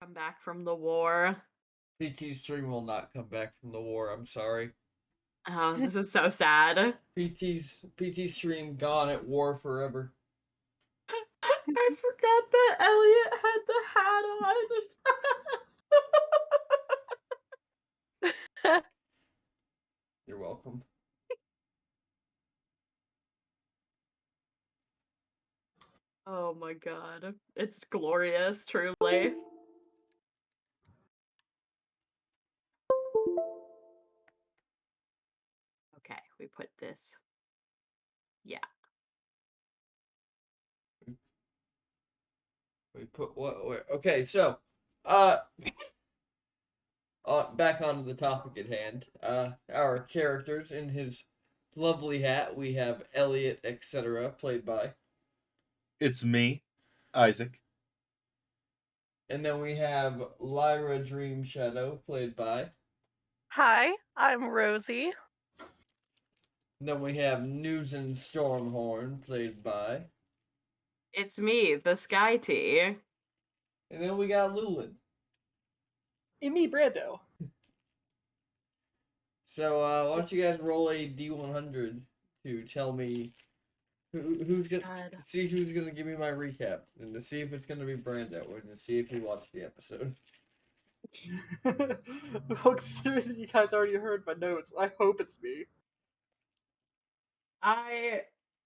Come back from the war. PT stream will not come back from the war. I'm sorry. Oh, this is so sad. PT stream gone at war forever. I forgot that Elliot had the hat on. You're welcome. Oh my god. It's glorious, truly. Okay, we put this. Yeah. We put what? Where? Okay, so, back onto the topic at hand. Our characters in his lovely hat. We have Elliot, etc., played by, It's me, Isaac. and then we have Lyra Dream Shadow, played by, Hi, I'm Rosie. and then we have Newson Stormhorn, played by, It's me, the Sky Tea. and then we got Lulin. And me, Brando. So, why don't you guys roll a D100 to tell me who's gonna see who's gonna give me my recap, and to see if it's gonna be Brando, and to see if he watched the episode. Folks, you guys already heard my notes. I hope it's me.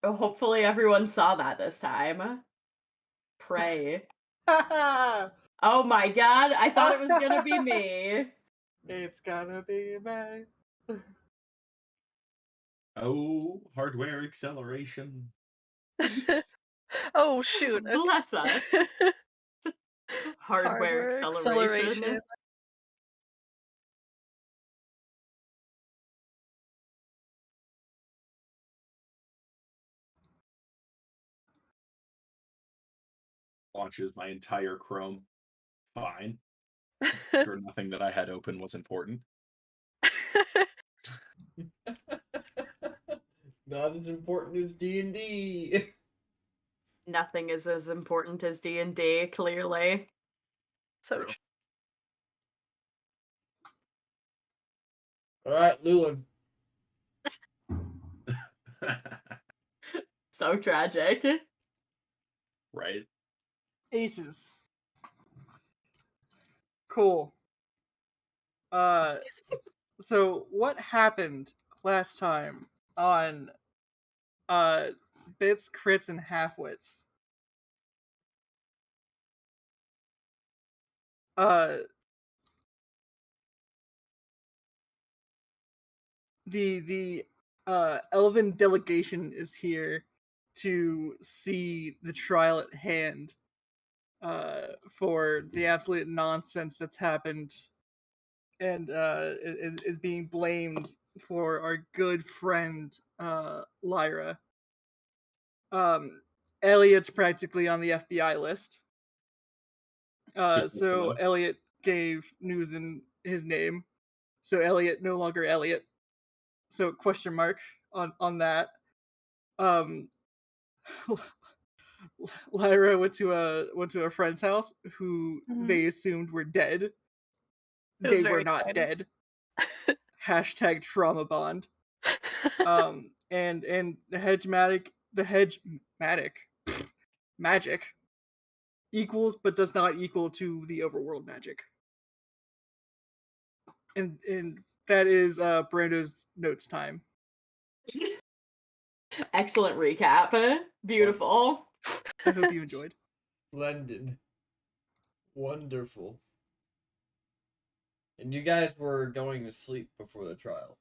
Hopefully everyone saw that this time. Pray. Oh my god, I thought it was gonna be me. It's gonna be me. Oh, hardware acceleration. Oh, shoot. Bless us. Hardware acceleration. Launches my entire Chrome. Fine. Sure, nothing that I had open was important. Not as important as D&D. Nothing is as important as D&D, clearly. So Alright, Lulin. So tragic. Right. Aces. Cool. So what happened last time on Bits, Crits, and Halfwits? The Elven delegation is here to see the trial at hand for the absolute nonsense that's happened and is being blamed for our good friend Lyra. Elliot's practically on the FBI list. So Elliot gave Newson his name. So Elliot no longer Elliot. So question mark on that. Lyra went to a friend's house who they assumed were dead. They were not dead. Hashtag trauma bond. And the magic equals but does not equal to the overworld magic. And that is Brando's notes time. Excellent recap. Beautiful. I hope you enjoyed. Splendid. Wonderful. And you guys were going to sleep before the trial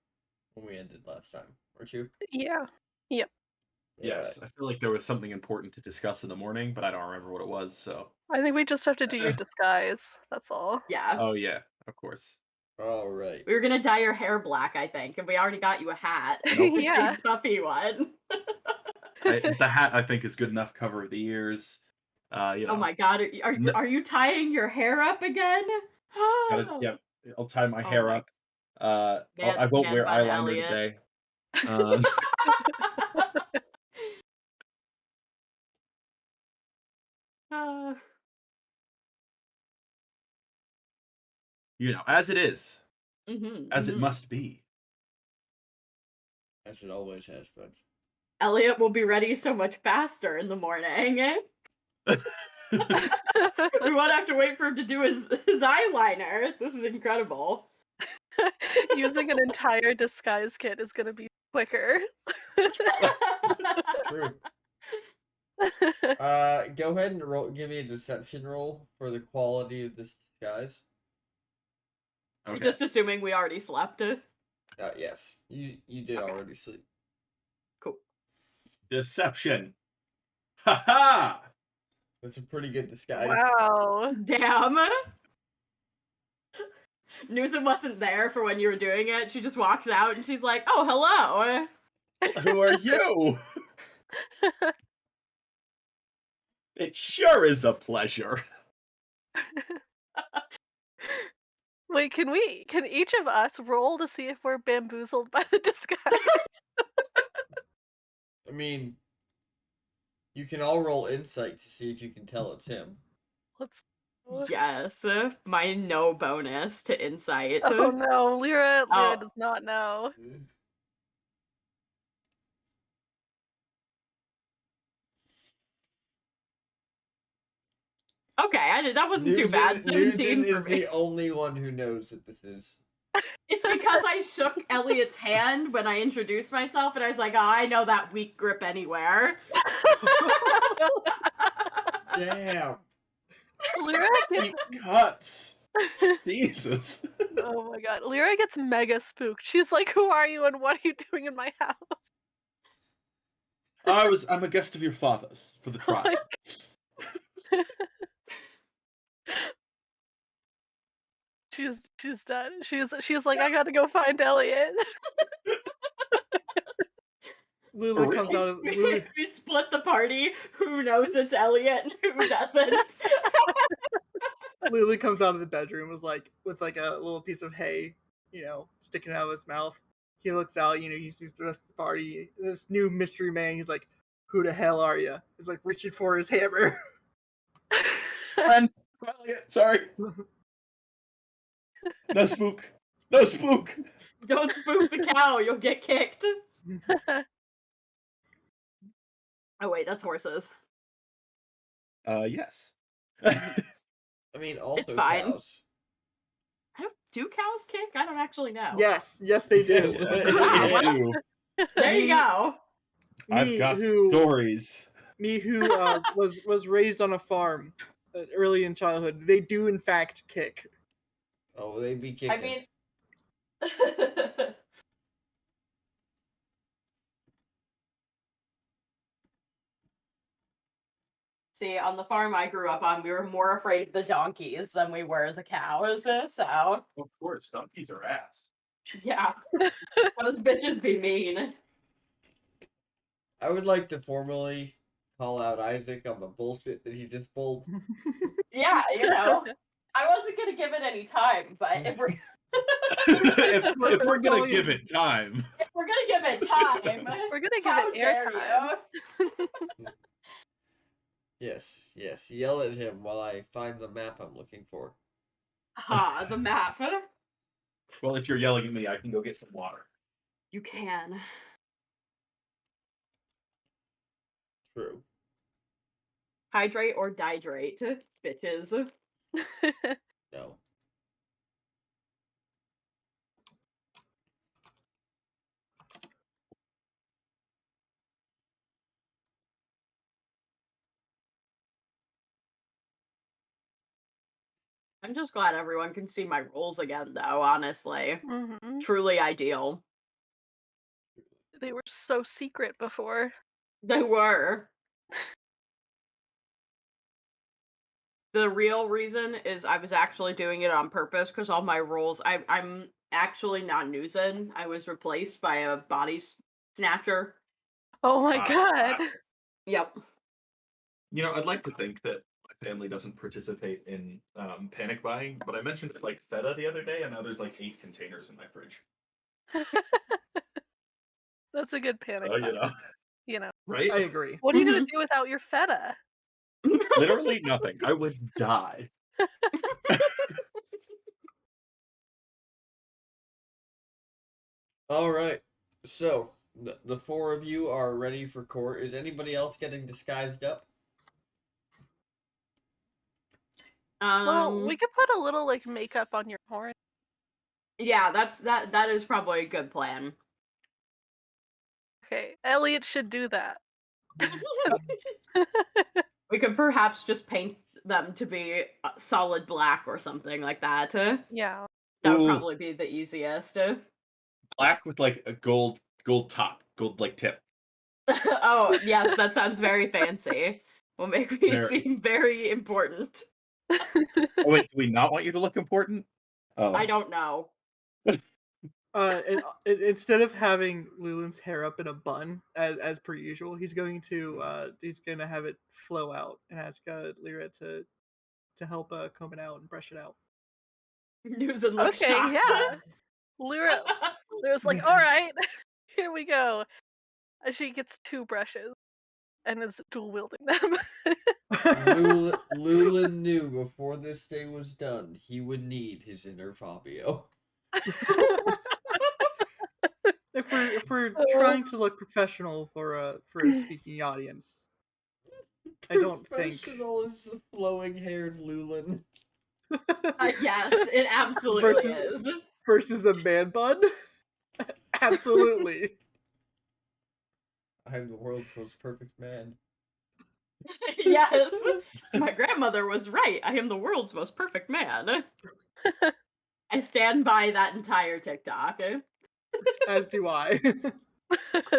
when we ended last time, weren't you? Yeah. Yep. Yes, I feel like there was something important to discuss in the morning, but I don't remember what it was, so... I think we just have to do your disguise, that's all. Yeah. Oh yeah, of course. Alright. We were gonna dye your hair black, I think, and we already got you a hat. Yeah. Big puffy one. The hat, I think, is good enough cover of the ears. You know. Oh my god, are you tying your hair up again? Yeah, I'll tie my hair up. Man, I won't wear eyeliner Elliot. today. As it is, as it Mm-hmm. must be. As it always has been. Elliot will be ready so much faster in the morning. We won't have to wait for him to do his eyeliner. This is incredible. Using an entire disguise kit is gonna be quicker. True. Go ahead and give me a deception roll for the quality of this disguise. Okay. Just assuming we already slept. Yes, you did already sleep. Cool. Deception. Ha ha! That's a pretty good disguise. Wow. Damn. Newsom wasn't there for when you were doing it. She just walks out and she's like, "Oh, hello." Who are you? It sure is a pleasure. Wait, can each of us roll to see if we're bamboozled by the disguise? I mean, you can all roll insight to see if you can tell it's him. Let's. Yes, my no bonus to insight. Oh no, Lyra Oh. does not know. Okay, that wasn't too bad. 17 Newton for is me. the only one who knows that this is. It's because I shook Elliot's hand when I introduced myself, and I was like, "Oh, I know that weak grip anywhere." Damn. Lyra gets Deep cuts. Jesus. oh my god, Lyra gets mega spooked. She's like, "Who are you and what are you doing in my house?" I'm a guest of your father's for the trial. She's done. She's like, I gotta go find Elliot. Lulu comes out of Lulu. We split the party. Who knows it's Elliot and who doesn't? Lulu comes out of the bedroom with like a little piece of hay, sticking out of his mouth. He looks out, he sees the rest of the party. This new mystery man. He's like, "Who the hell are you?" He's like reaching for his hammer. Friend, Elliot, sorry. No spook. No spook. Don't spook the cow. You'll get kicked. Oh wait, that's horses. Yes. I mean, also It's fine. cows. Do cows kick? I don't actually know. Yes, they do. Wow. There you go. I've got stories. Me who was raised on a farm early in childhood, they do in fact kick. Oh, they be kicking. I mean, see, on the farm I grew up on, we were more afraid of the donkeys than we were the cows. So, Of course, donkeys are ass. yeah, those bitches be mean. I would like to formally call out Isaac on the bullshit that he just pulled. Yeah, I wasn't gonna give it any time, but if we're if we're gonna give it time, we're gonna give it time, we're gonna give it airtime. Yes, yell at him while I find the map I'm looking for. The map. well, if you're yelling at me, I can go get some water. You can. True. Hydrate or dihydrate, bitches. No. I'm just glad everyone can see my rolls again, though, honestly. Mm-hmm. Truly ideal. They were so secret before. They were. The real reason is I was actually doing it on purpose because all my rolls, I'm actually not Newson. I was replaced by a body snatcher. Oh my god. Yep. I'd like to think that my family doesn't participate in panic buying, but I mentioned it like feta the other day, and now there's like 8 containers in my fridge. That's a good panic buy. Right? I agree. What are you gonna do without your feta? Literally nothing. I would die. All right. So the four of you are ready for court. Is anybody else getting disguised up? Well, we could put a little like makeup on your horn. Yeah, that is probably a good plan. Okay, Elliot should do that. We could perhaps just paint them to be solid black or something like that. Yeah. That would Ooh. probably be the easiest. Black with like a gold top, gold like tip. Oh, yes, that sounds very fancy. Will make me Very. seem very important. Oh, wait, do we not want you to look important? Oh. I don't know. Instead of having Lulin's hair up in a bun as per usual, he's going to have it flow out and ask Lyra to help comb it out and brush it out. Newson looks Okay, shocked. yeah. Lyra's like, all right, here we go. And she gets 2 brushes and is dual wielding them. Lulin knew before this day was done he would need his inner Fabio. If we're trying to look professional for a speaking audience, I don't think Professional is the flowing-haired Lulin. Yes, it absolutely is. Versus a man bun? Absolutely. I am the world's most perfect man. Yes, my grandmother was right. I am the world's most perfect man. I stand by that entire TikTok. As do I.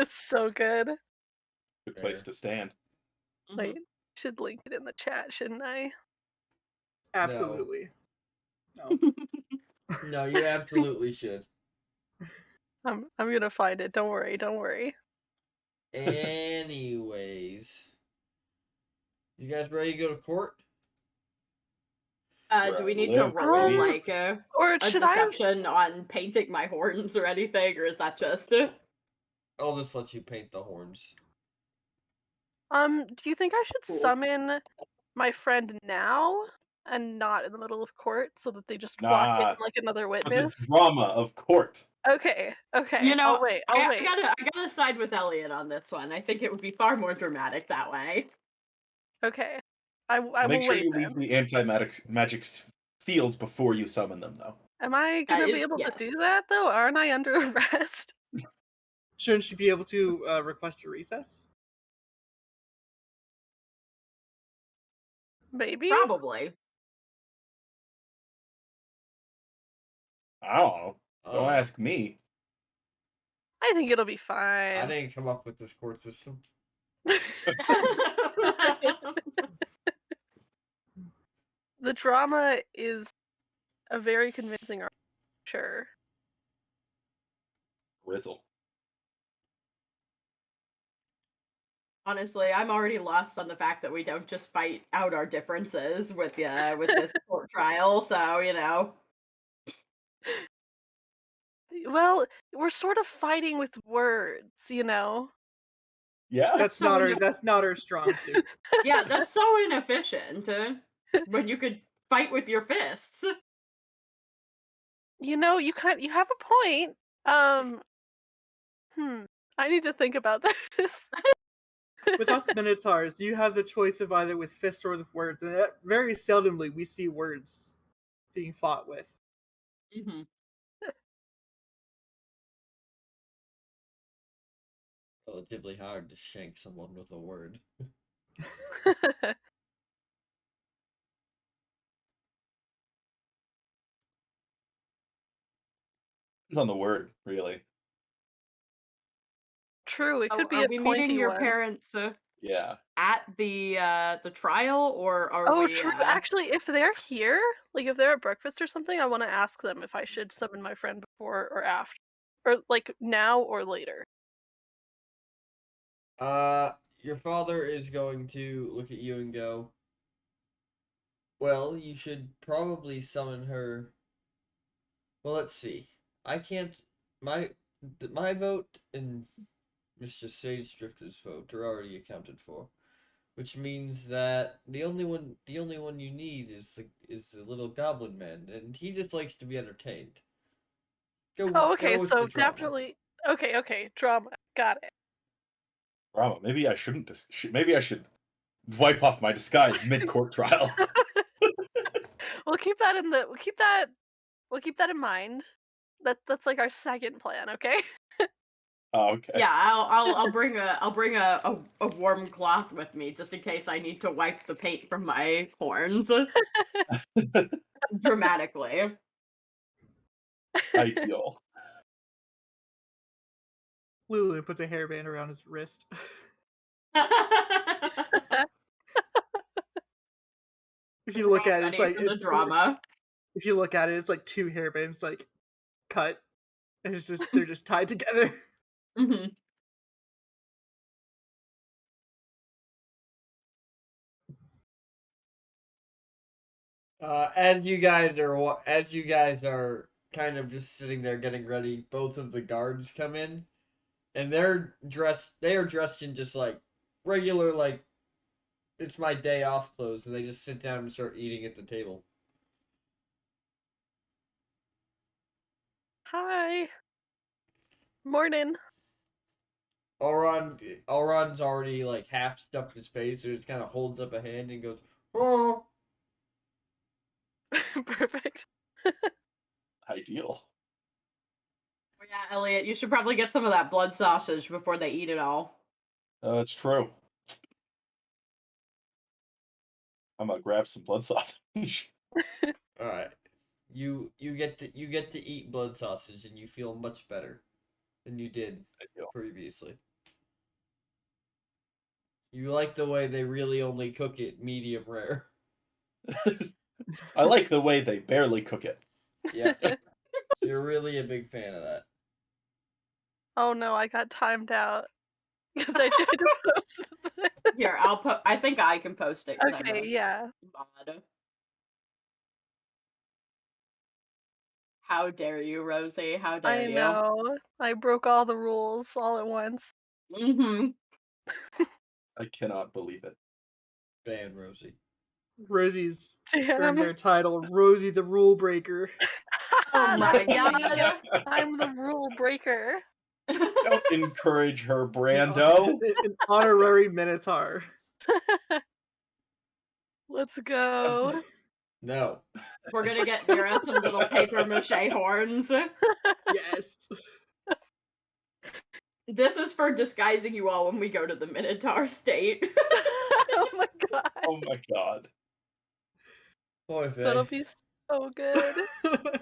So good. Good place to stand. Wait, should link it in the chat, shouldn't I? Absolutely. No. No, you absolutely should. I'm gonna find it. Don't worry. Don't worry. Anyways, you guys ready to go to court? Do we need to roll like a should deception on painting my horns or anything, or is that just? I'll just let you paint the horns. Do you think I should Cool. summon my friend now and not in the middle of court so that they just walk in like another witness? The drama of court. Okay. You know, I'll wait. I gotta side with Elliot on this one. I think it would be far more dramatic that way. Okay. I Make will sure wait you then. leave the anti-magic field before you summon them, though. Am I gonna be able to do that though? Aren't I under arrest? Shouldn't she be able to request a recess? Maybe. Probably. I don't know. Don't ask me. I think it'll be I fine. didn't come up with this court system. The drama is a very convincing argument, sure. Rizzle. Honestly, I'm already lost on the fact that we don't just fight out our differences with this court trial. So you know. Well, we're sort of fighting with words, you know. Yeah, that's not our strong suit. Yeah, that's so inefficient. When you could fight with your fists. You know, you have a point. I need to think about this. With us Minotaurs, you have the choice of either with fists or with words, and very seldomly we see words being fought with. Relatively hard to shank someone with a word. Depends on the word, really. True, it could be are a we pointy meeting your one. parents Yeah. at the trial, or are we? True. Actually, if they're here, like if they're at breakfast or something, I want to ask them if I should summon my friend before or after, or like now or later. Your father is going to look at you and go, well, you should probably summon her. Well, let's see. I can't. My vote and Mr. Sage Drifter's vote are already accounted for, which means that the only one you need is the little goblin man, and he just likes to be entertained. Oh, okay, go with the so drama. definitely. Okay, drama. Got it. Drama. Maybe I shouldn't. Maybe I should wipe off my disguise mid-court trial. We'll keep that in the. We'll keep that in mind. That's like our second plan. Okay. Oh, okay. Yeah, I'll bring a warm cloth with me just in case I need to wipe the paint from my horns dramatically. Ideal. Lulu puts a hairband around his wrist. If you look We're all at it, it's ready like for the drama. if you look at it, it's like two hairbands like cut. And it's just they're just tied together. Hmm. As you guys are kind of just sitting there getting ready, both of the guards come in, and they are dressed in just like regular, like it's my day off clothes, and they just sit down and start eating at the table. Hi. Morning. Elrond's already like half stuffed his face, so he just kind of holds up a hand and goes, "Oh." Perfect. Ideal. Oh, yeah, Elliot, you should probably get some of that blood sausage before they eat it all. It's true. I'm gonna grab some blood sausage. All right, you get to eat blood sausage, and you feel much better than you did Ideal. previously. You like the way they really only cook it medium rare. I like the way they barely cook it. Yeah, you're really a big fan of that. Oh no, I got timed out because I tried to post the Here, I think I can post it. 'Cause I'm Okay, a yeah. mod. How dare you, Rosie? How dare I you? know. I broke all the rules all at once. Mm-hmm. I cannot believe it. Ban Rosie. Rosie's earned Damn. their title, Rosie the Rule Breaker. Oh my That's me. god. I'm the rule breaker. Don't encourage her, Brando. An honorary Minotaur. Let's go. No. We're gonna get Mira some little paper mache horns. Yes. This is for disguising you all when we go to the Minotaur state. Oh my god. Oh my god. Boy, Faye. That'll be so good.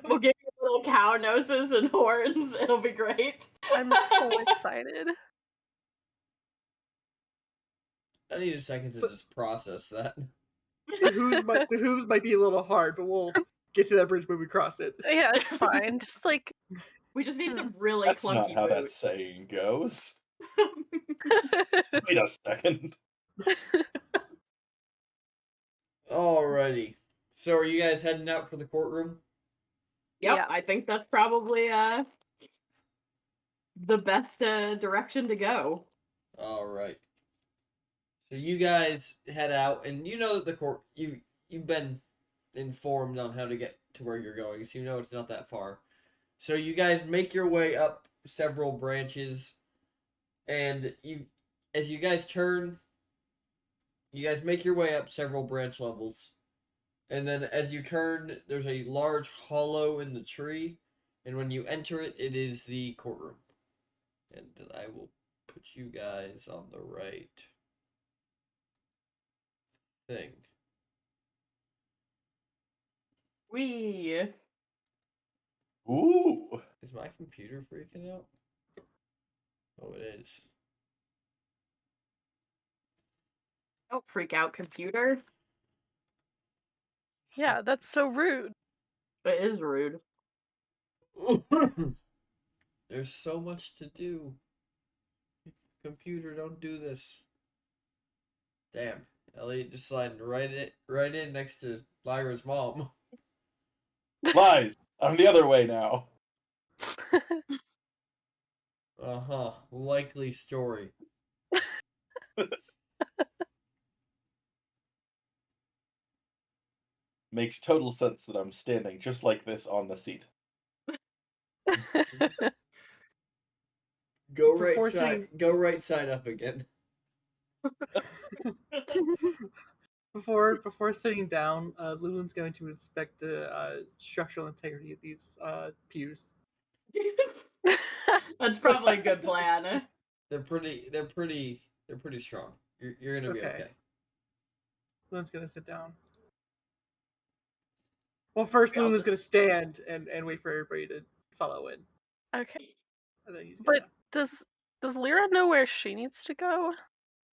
We'll give you little cow noses and horns. It'll be great. I'm so excited. I need a second to just process that. The hooves might be a little hard, but we'll get to that bridge when we cross it. Yeah, it's fine. Just like We just need some really That's clunky not how that boots. saying goes. Wait a second. Alrighty. So are you guys heading out for the courtroom? Yep, Yeah. I think that's probably the best direction to go. Alright. So you guys head out, and you know that the court you've been informed on how to get to where you're going, so you know it's not that far. So you guys make your way up several branches, and as you guys turn, you guys make your way up several branch levels. And then as you turn, there's a large hollow in the tree, and when you enter it, it is the courtroom. And I will put you guys on the right thing. Wee. Ooh. Is my computer freaking out? Oh, it is. Don't freak out, computer. yeah, that's so rude. It is rude. There's so much to do. Computer, don't do this. Damn, Elliot just sliding right in next to Lyra's mom. Lies. I'm the other way now. Uh-huh. Likely story. Makes total sense that I'm standing just like this on the seat. Go Before right side. sitting- Go right side up again. Before sitting down, Lulun's going to inspect the structural integrity of these pews. That's probably a good plan. They're pretty strong. You're gonna be Okay. okay. Lulun's going to sit down. Well, first Yeah, I'll Lulun's going to stand and wait for everybody to follow in. Okay. And then he's But gonna... does Lyra know where she needs to go?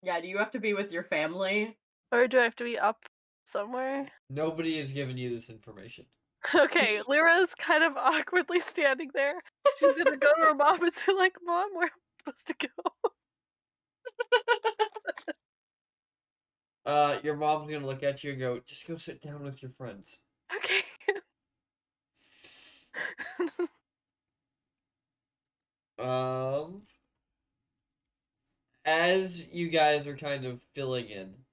Yeah, do you have to be with your family? Or do I have to be up somewhere? Nobody has given you this information. Okay, Lyra's kind of awkwardly standing there. She's gonna go to her mom and say, like, Mom, where am I supposed to go? Your mom's gonna look at you and go, "Just go sit down with your friends." Okay. As you guys are kind of filling in,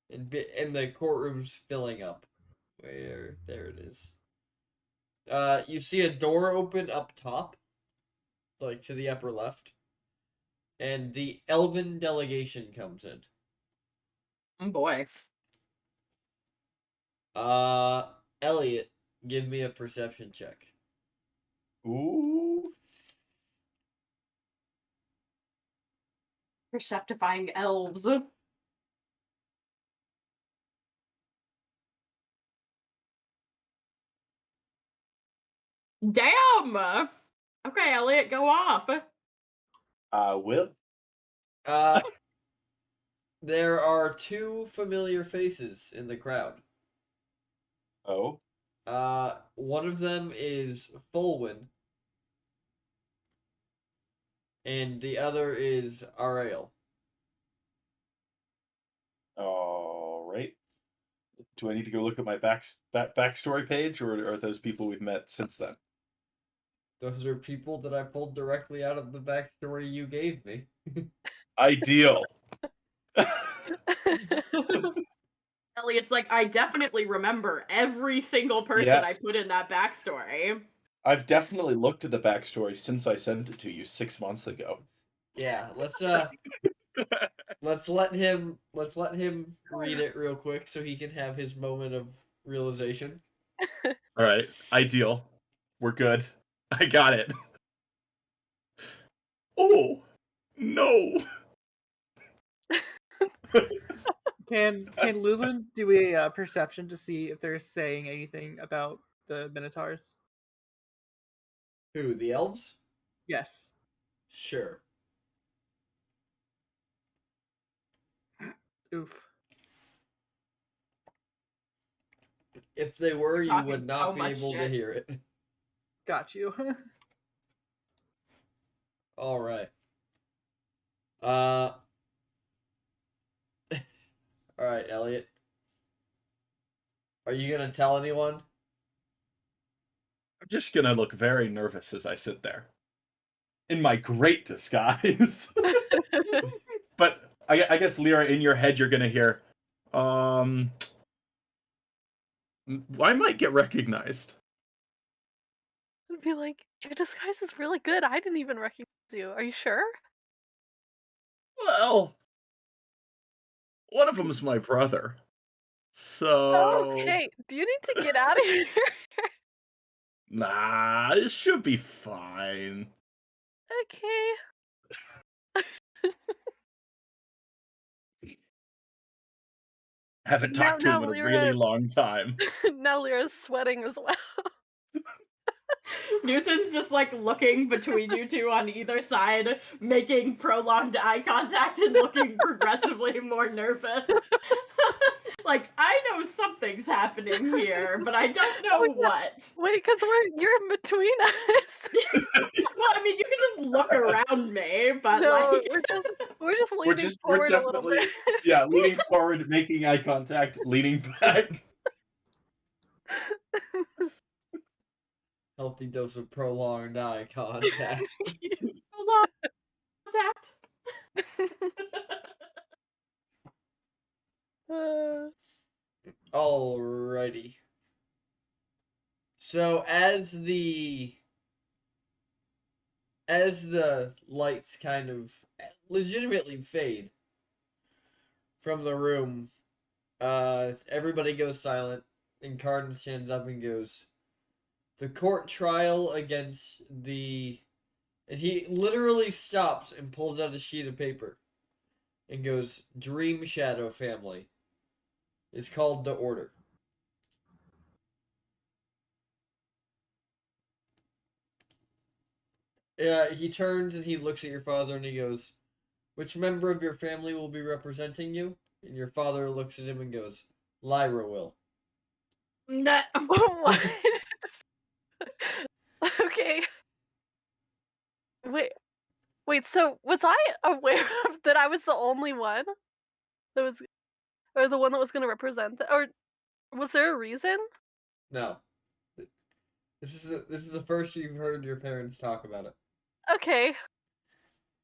and the courtroom's filling up, there it is. You see a door open up top, like to the upper left, and the Elven delegation comes in. Oh boy. Elliot, give me a perception check. Ooh. Perceptifying elves. Damn! Okay, Elliot, go off. Will. There are two familiar faces in the crowd. Oh. One of them is Fulwin, and the other is Arael. All right. Do I need to go look at my backstory page, or are those people we've met since then? Those are people that I pulled directly out of the backstory you gave me. Ideal. Elliot's like, I definitely remember every single person Yes. I put in that backstory. I've definitely looked at the backstory since I sent it to you 6 months ago. Yeah, let's let him read it real quick so he can have his moment of realization. All right. Ideal. We're good. I got it. Oh no. Can Lulun do a perception to see if they're saying anything about the Minotaurs? Who, the elves? Yes. Sure. Oof. If they were, you Talking would so not be much able to shit. hear it. Got you. All right. All right, Elliot. Are you gonna tell anyone? I'm just gonna look very nervous as I sit there. In my great disguise. But I guess, Lyra, in your head, you're gonna hear, I might get recognized. I'd be like, your disguise is really good. I didn't even recognize you. Are you sure? Well, one of them's my brother. So... Okay. Do you need to get out of here? Nah, it should be fine. Okay. Haven't talked to him in a really long time. Now Lyra's sweating as well. Newson's just like looking between you two on either side, making prolonged eye contact and looking progressively more nervous. Like, I know something's happening here, but I don't know what. Wait, because you're in between us. Well, I mean, you can just look around me, but No, like we're just leaning We're forward a little definitely, bit. yeah, leaning forward, making eye contact, leaning back. Healthy dose of prolonged eye contact. hold on, contact. Alrighty. So as the lights kind of legitimately fade from the room, everybody goes silent, and Cardin stands up and goes, "The court trial against the..." And he literally stops and pulls out a sheet of paper and goes, "Dream Shadow family is called to order." He turns and he looks at your father and he goes, "Which member of your family will be representing you?" And your father looks at him and goes, "Lyra will." No. What? Okay. Wait. So was I aware of that? I was the only one that was, or the one that was going to represent, or was there a reason? No. This is the first you've heard your parents talk about it. Okay.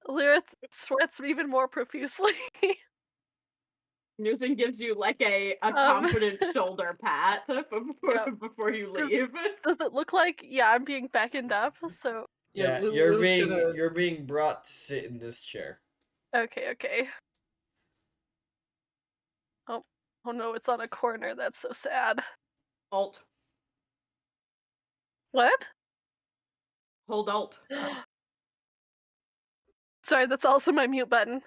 Lyra sweats even more profusely. Newsom gives you like a confident shoulder pat Yeah. before you leave. Does it look like, yeah, I'm being beckoned up? So Yeah, you're being brought to sit in this chair. okay. Oh no, it's on a corner. That's so sad. Alt. What? Hold alt. Sorry, that's also my mute button.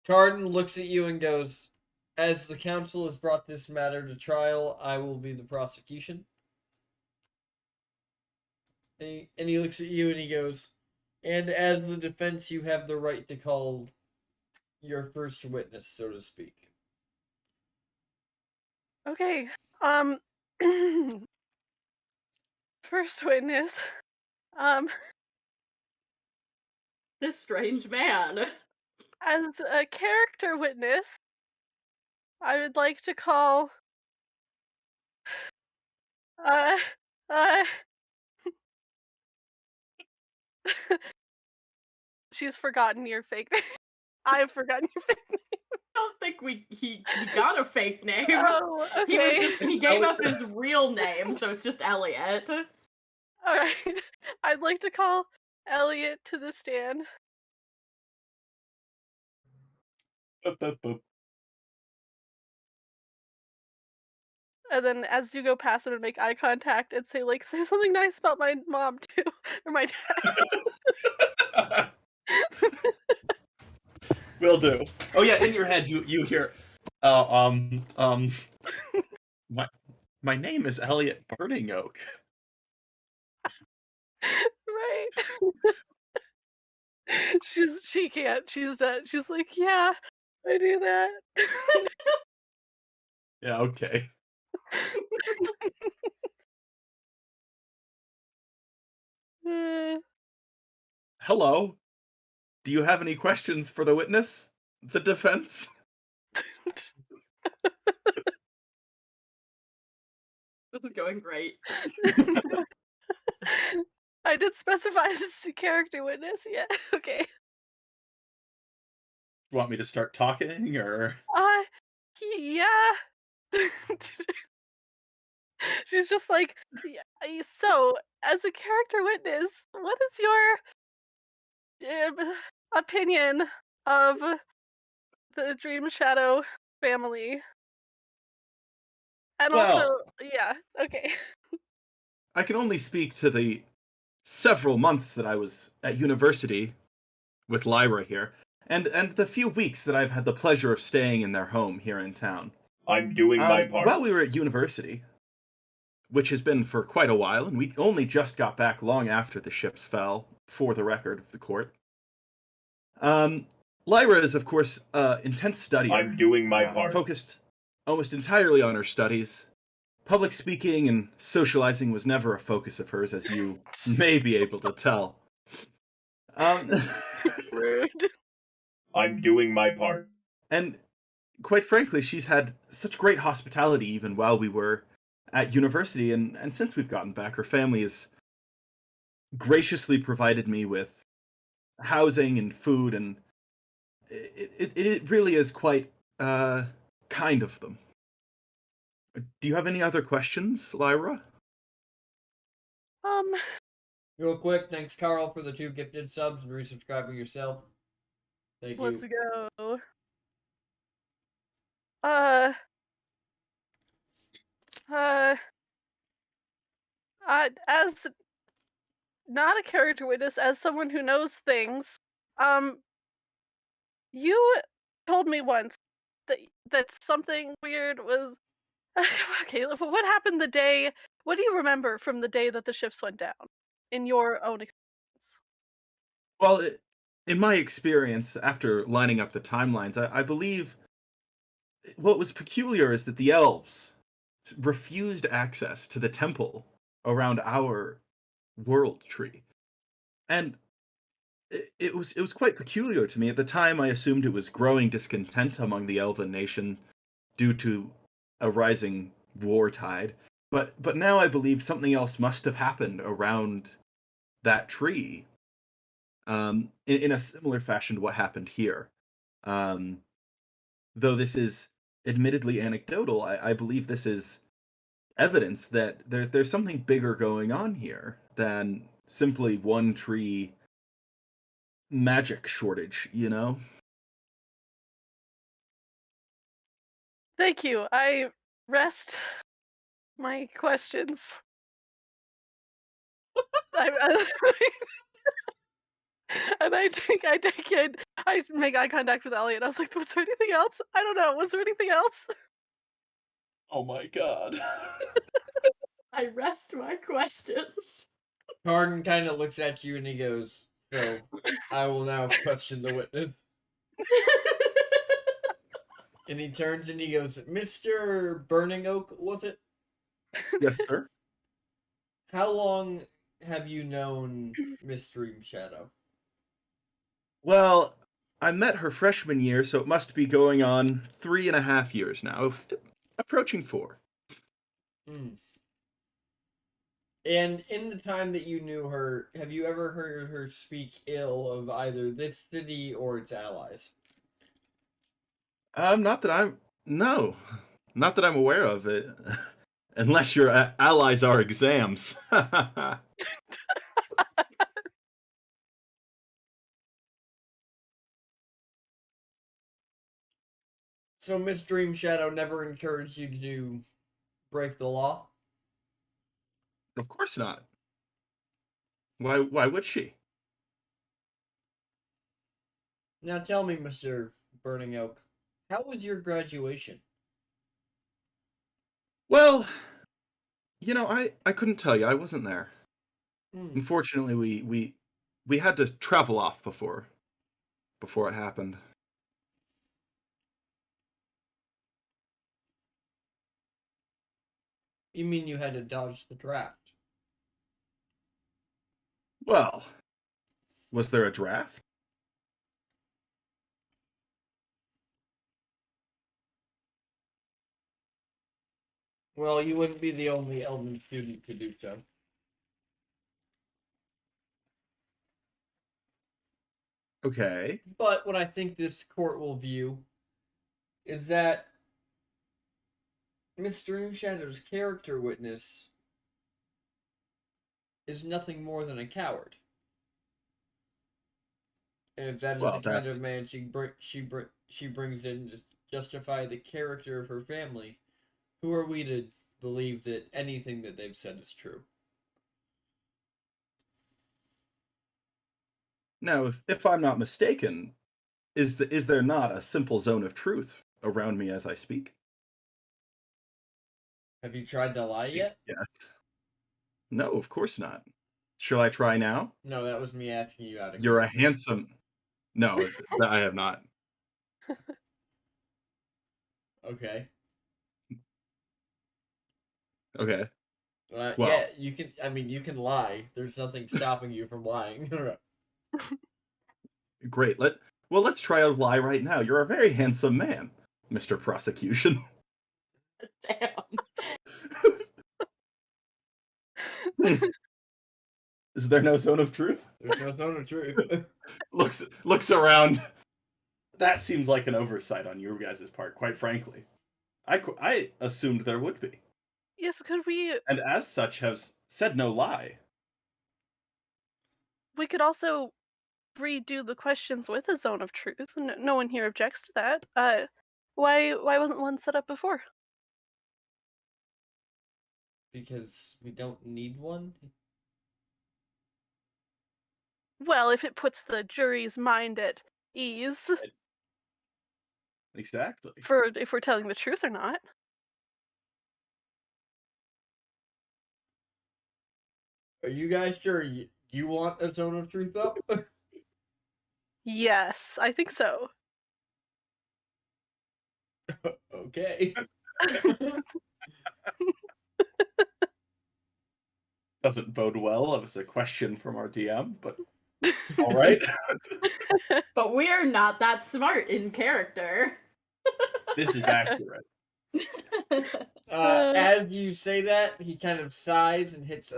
Cardin looks at you and goes, "As the council has brought this matter to trial, I will be the prosecution." And he looks at you and he goes, "And as the defense, you have the right to call your first witness, so to speak." Okay. First witness. This strange man. As a character witness, I would like to call uh she's forgotten your fake name. I've forgotten your fake name. I don't think he got a fake name. Oh, okay. He gave up his real name, so it's just Elliot. Alright. I'd like to call Elliot to the stand. Boop, boop, boop. And then as you go past him and make eye contact and say something nice about my mom too. Or my dad. Will do. Oh yeah, in your head you hear, my name is Elliot Burning Oak. Right. She can't. She's like, yeah, I do that. Yeah, okay. Hello. Do you have any questions for the witness? The defense? This is going great. I did specify this is a character witness. Yeah. Okay. Want me to start talking, or? Yeah. She's just like, yeah, so as a character witness, what is your opinion of the Dream Shadow family? And Well, also, yeah, okay. I can only speak to the several months that I was at university with Lyra here, and the few weeks that I've had the pleasure of staying in their home here in town. I'm doing my part. While we were at university, which has been for quite a while, and we only just got back long after the ships fell, for the record of the court. Lyra is, of course, intense studier. I'm doing my part. Focused almost entirely on her studies. Public speaking and socializing was never a focus of hers, as you may be able to tell. Rude. I'm doing my part. And quite frankly, she's had such great hospitality even while we were at university, and since we've gotten back, her family has graciously provided me with housing and food, and it really is quite kind of them. Do you have any other questions, Lyra? Real quick, thanks Carl for the 2 gifted subs and resubscribing yourself. Thank you. Let's go. Uh, as not a character witness, as someone who knows things, you told me once that something weird was. Okay, what happened the day? What do you remember from the day that the ships went down, in your own experience? Well, in my experience, after lining up the timelines, I believe what was peculiar is that the elves refused access to the temple around our world tree. And it was quite peculiar to me. At the time, I assumed it was growing discontent among the elven nation due to a rising war tide. But now I believe something else must have happened around that tree, in a similar fashion to what happened here. Um, though this is admittedly anecdotal, I believe this is evidence that there's something bigger going on here than simply one tree magic shortage, you know? Thank you. I rest my questions. And I make eye contact with Elliot. I was like, was there anything else? I don't know. Was there anything else? Oh my god. I rest my questions. Carden kind of looks at you and he goes, "So, I will now question the witness." And he turns and he goes, "Mr. Burning Oak, was it? Yes, sir. How long have you known Miss Dream Shadow?" Well, I met her freshman year, so it must be going on 3.5 years now. Approaching 4. Hmm. And in the time that you knew her, have you ever heard her speak ill of either this city or its allies? Not that I'm... No. Not that I'm aware of it. Unless your allies are exams. So Miss Dream Shadow never encouraged you to break the law? Of course not. Why would she? Now tell me, Mr. Burning Oak, how was your graduation? Well, I couldn't tell you. I wasn't there. Hmm. Unfortunately, we had to travel off before it happened. You mean you had to dodge the draft? Well, was there a draft? Well, you wouldn't be the only Elven student to do so. Okay. But what I think this court will view is that Miss Dream Shadow's character witness is nothing more than a coward. And if that is Well, the kind that's of man she brings in to justify the character of her family, who are we to believe that anything that they've said is true? now if I'm not mistaken, is there not a simple zone of truth around me as I speak? Have you tried to lie yet? Yes. No, of course not. Shall I try now? No, that was me asking you out of You're a character. handsome... No, that I have not. Okay. Okay. Yeah, Well, you can. I mean, you can lie. There's nothing stopping you from lying. great. Let's try a lie right now. You're a very handsome man, Mr. Prosecution. Damn. Is there no zone of truth? There's no zone of truth. Looks around. That seems like an oversight on your guys' part, quite frankly. I assumed there would be, Yes, could we? and as such has said no lie. We could also redo the questions with a zone of truth. No one here objects to that. Why wasn't one set up before? Because we don't need one. Well, if it puts the jury's mind at ease Exactly. for if we're telling the truth or not. Are you guys sure you want a zone of truth up? Yes, I think so. Okay. Doesn't bode well as a question from our DM, but all right. But we are not that smart in character. This is accurate. As you say that, he kind of sighs and hits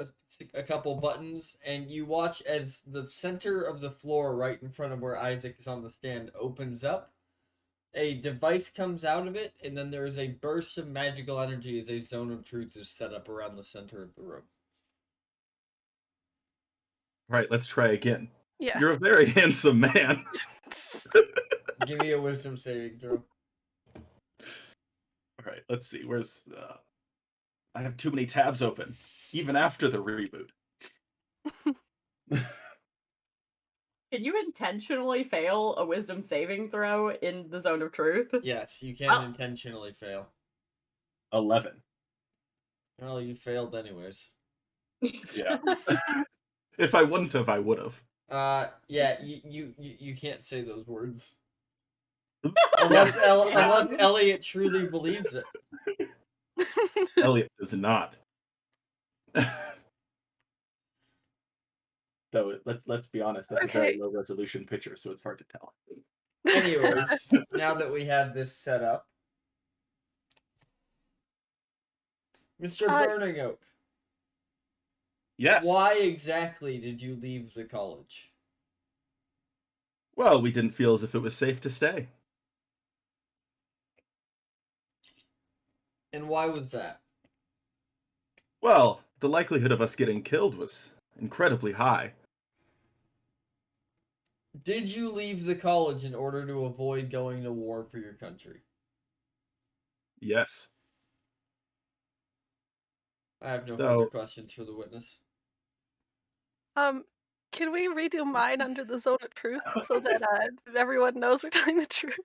a couple buttons, and you watch as the center of the floor right in front of where Isaac is on the stand opens up. A device comes out of it, and then there is a burst of magical energy as a zone of truth is set up around the center of the room. Right, let's try again. Yes. You're a very handsome man. Give me a wisdom saving throw. All right, let's see. Where's I have too many tabs open, even after the reboot. Can you intentionally fail a wisdom saving throw in the zone of truth? Yes, you can intentionally fail. 11. Well, you failed anyways. Yeah. If I wouldn't have, I would have. Yeah, you can't say those words. Unless Elliot truly believes it. Elliot does not. So let's be honest, that's a very low resolution picture, so it's hard to tell. Anyways, now that we have this set up, Mr. Burning Oak. Yes. Why exactly did you leave the college? Well, we didn't feel as if it was safe to stay. And why was that? Well, the likelihood of us getting killed was incredibly high. Did you leave the college in order to avoid going to war for your country? Yes. I have no further questions for the witness. Can we redo mine under the zone of truth so that everyone knows we're telling the truth?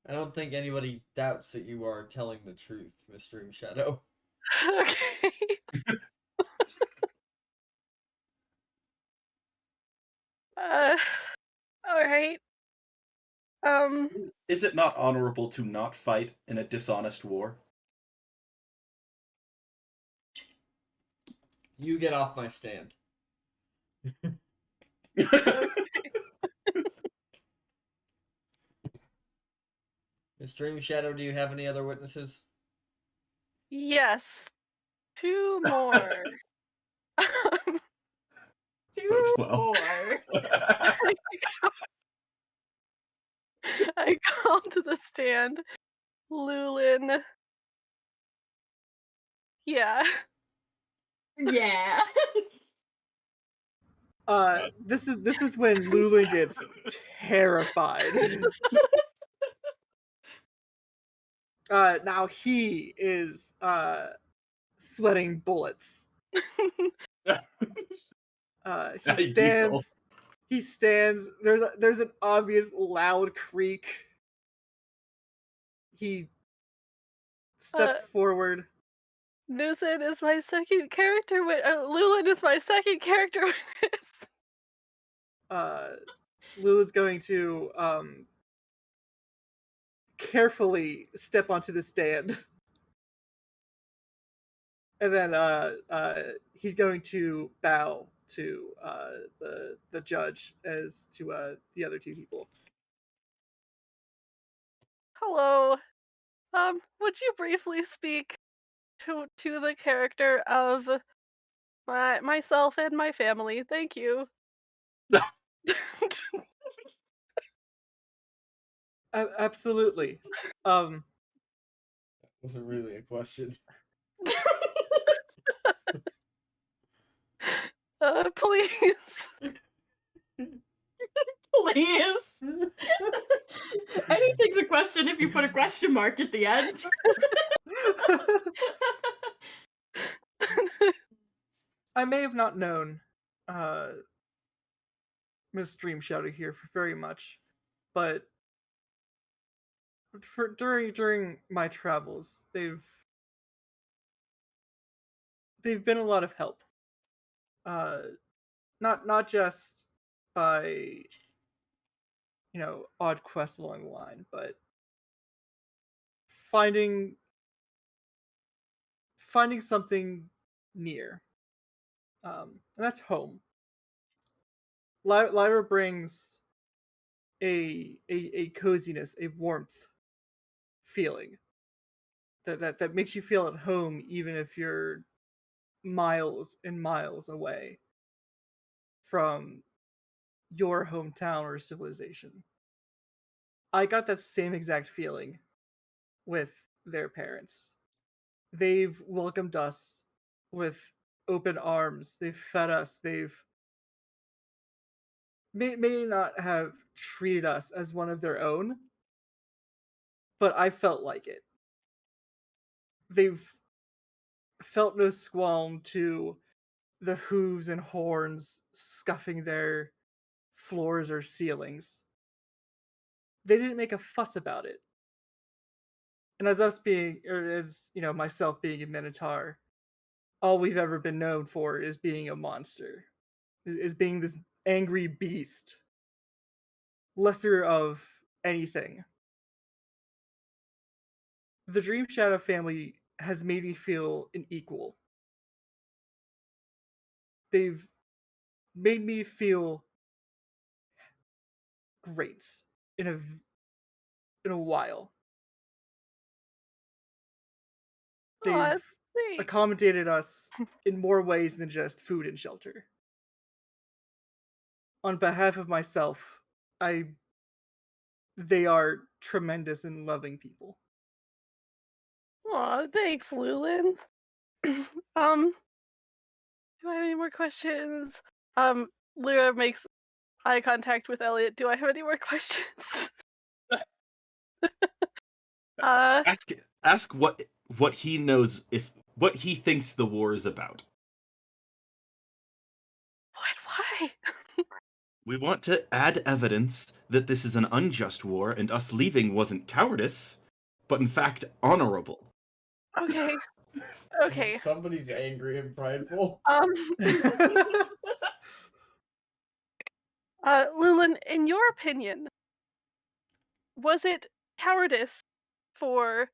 I don't think anybody doubts that you are telling the truth, Mr. Shadow. Okay. All right. Is it not honorable to not fight in a dishonest war? You get off my stand. Mr. Shadow, do you have any other witnesses? Yes. 2 more. 2 well. more. I called to the stand. Lulin. Yeah. Yeah. This is when Lulin gets terrified. Now he is sweating bullets. He stands. There's an obvious loud creak. He steps forward. Newson is my second character. Lulin is my second character witness. Lulin's going to carefully step onto the stand. And then he's going to bow to the judge as to the other 2 people. Hello. Would you briefly speak to the character of myself and my family? Thank you. Absolutely. Wasn't really a question. Please. Please. Anything's a question if you put a question mark at the end. I may have not known Miss Dream Shadow here for very much, but during my travels, they've been a lot of help. Not just by odd quests along the line, but finding something near, and that's home. Lyra brings a coziness, a warmth feeling that makes you feel at home, even if you're miles and miles away from your hometown or civilization. I got that same exact feeling with their parents. They've welcomed us with open arms. They've fed us. They've may not have treated us as one of their own, but I felt like it. They've felt no squalm to the hooves and horns scuffing their floors or ceilings. They didn't make a fuss about it. And as myself being a Minotaur, all we've ever been known for is being a monster, is being this angry beast, lesser of anything. The Dream Shadow family has made me feel an equal. They've made me feel great in a while. They've accommodated us in more ways than just food and shelter. On behalf of myself, they are tremendous and loving people. Aw, thanks, Lulin. Do I have any more questions? Lyra makes eye contact with Elliot. Do I have any more questions? Ask what he knows, what he thinks the war is about. Why? We want to add evidence that this is an unjust war and us leaving wasn't cowardice, but in fact honorable. Okay. Okay. Somebody's angry and prideful. Lulin, in your opinion, was it cowardice for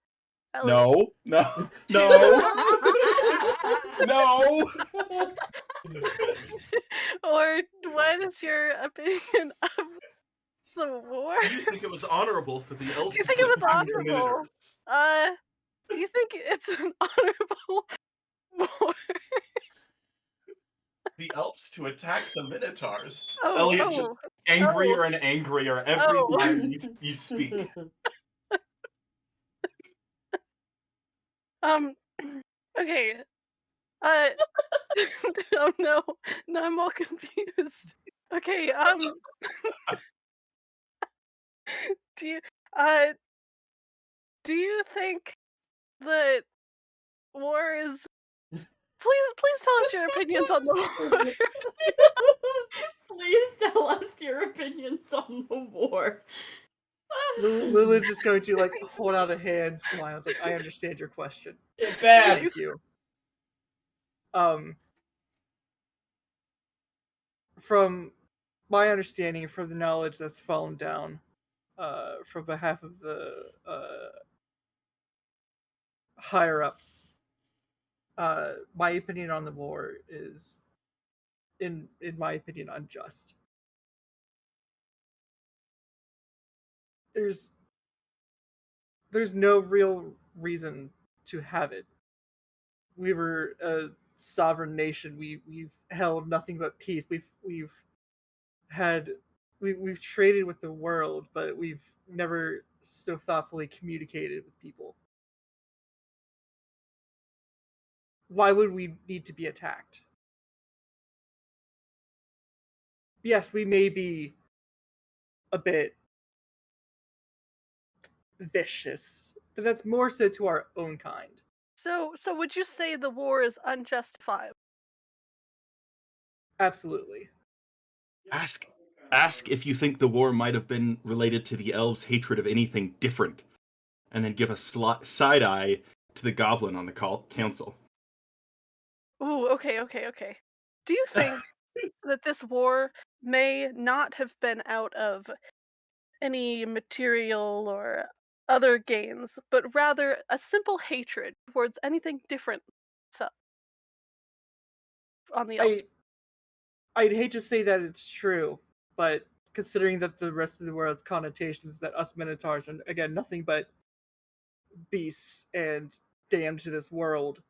Elliot? No. Or what is your opinion of the war? Do you think it was honorable for the elves? Do you think it was honorable? Do you think it's an honorable war? The elves to attack the Minotaurs. Oh, Elliot just angrier and angrier every time you speak. Okay. Oh no. Now I'm all confused. Okay, do you think that war is Please tell us your opinions on the war. Please tell us your opinions on the war. Lulin's just going to hold out a hand, smile. It's like, I understand your question. It's bad. Thank you. From my understanding, from the knowledge that's fallen down, from behalf of the higher ups, my opinion on the war is, in my opinion, unjust. There's no real reason to have it. We were a sovereign nation. We've held nothing but peace. We've had we've traded with the world, but we've never so thoughtfully communicated with people. Why would we need to be attacked? Yes, we may be a bit vicious, but that's more so to our own kind. So would you say the war is unjustified? Absolutely. Ask if you think the war might have been related to the elves' hatred of anything different, and then give a side eye to the goblin on the council. Ooh, okay. Do you think that this war may not have been out of any material or other gains, but rather a simple hatred towards anything different? So, on the elves. I'd hate to say that it's true, but considering that the rest of the world's connotations that us Minotaurs are, again, nothing but beasts and damned to this world,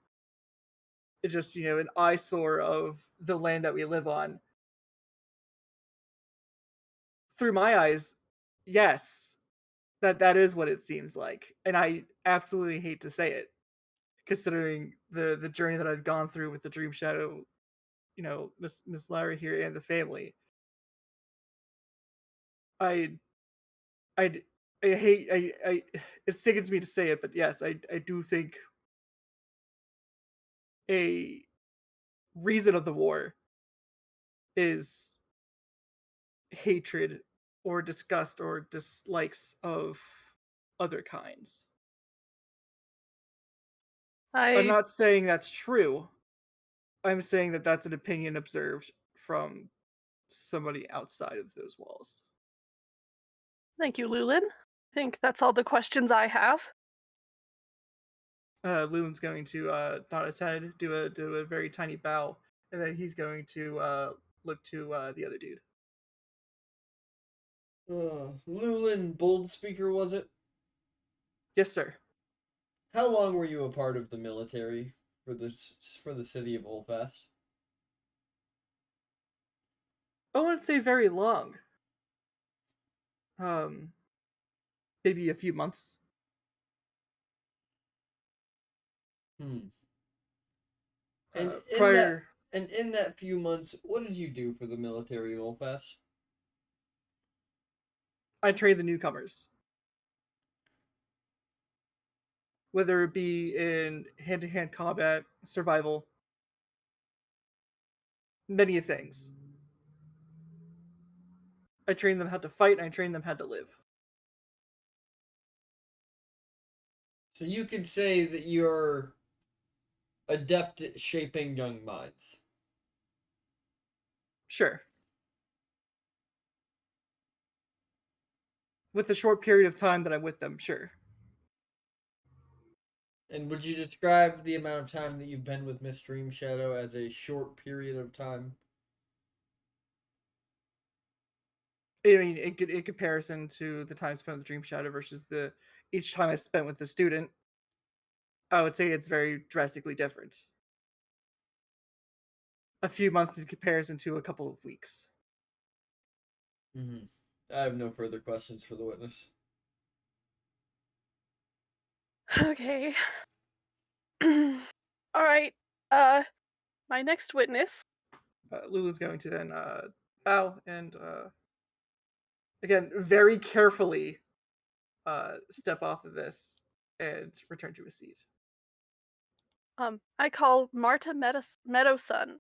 it's just, an eyesore of the land that we live on. Through my eyes, yes, that is what it seems like. And I absolutely hate to say it, considering the journey that I've gone through with the Dream Shadow, Miss Larry here and the family. I I hate it sickens me to say it, but yes, I do think a reason of the war is hatred or disgust or dislikes of other kinds. I'm I not saying that's true. I'm saying that that's an opinion observed from somebody outside of those walls. Thank you, Lulin. I think that's all the questions I have. Lulin's going to nod his head, do a very tiny bow, and then he's going to look to the other dude. Lulin Bold Speaker, was it? Yes, sir. How long were you a part of the military for the city of Oldfast? I wouldn't say very long. Maybe a few months. And Prior, in that few months, what did you do for the military of Oldfast? I trained the newcomers. Whether it be in hand-to-hand combat, survival, many things. I trained them how to fight, and I trained them how to live. So you could say that you're adept at shaping young minds. Sure. With the short period of time that I'm with them, sure. And would you describe the amount of time that you've been with Miss Dream Shadow as a short period of time? I mean, in comparison to the time spent with Dream Shadow versus each time I spent with the student, I would say it's very drastically different. A few months in comparison to a couple of weeks. Mm-hmm. I have no further questions for the witness. Okay. All right. My next witness. Lulu's going to then bow and again very carefully step off of this and return to his seat. I call Marta Meadowsun,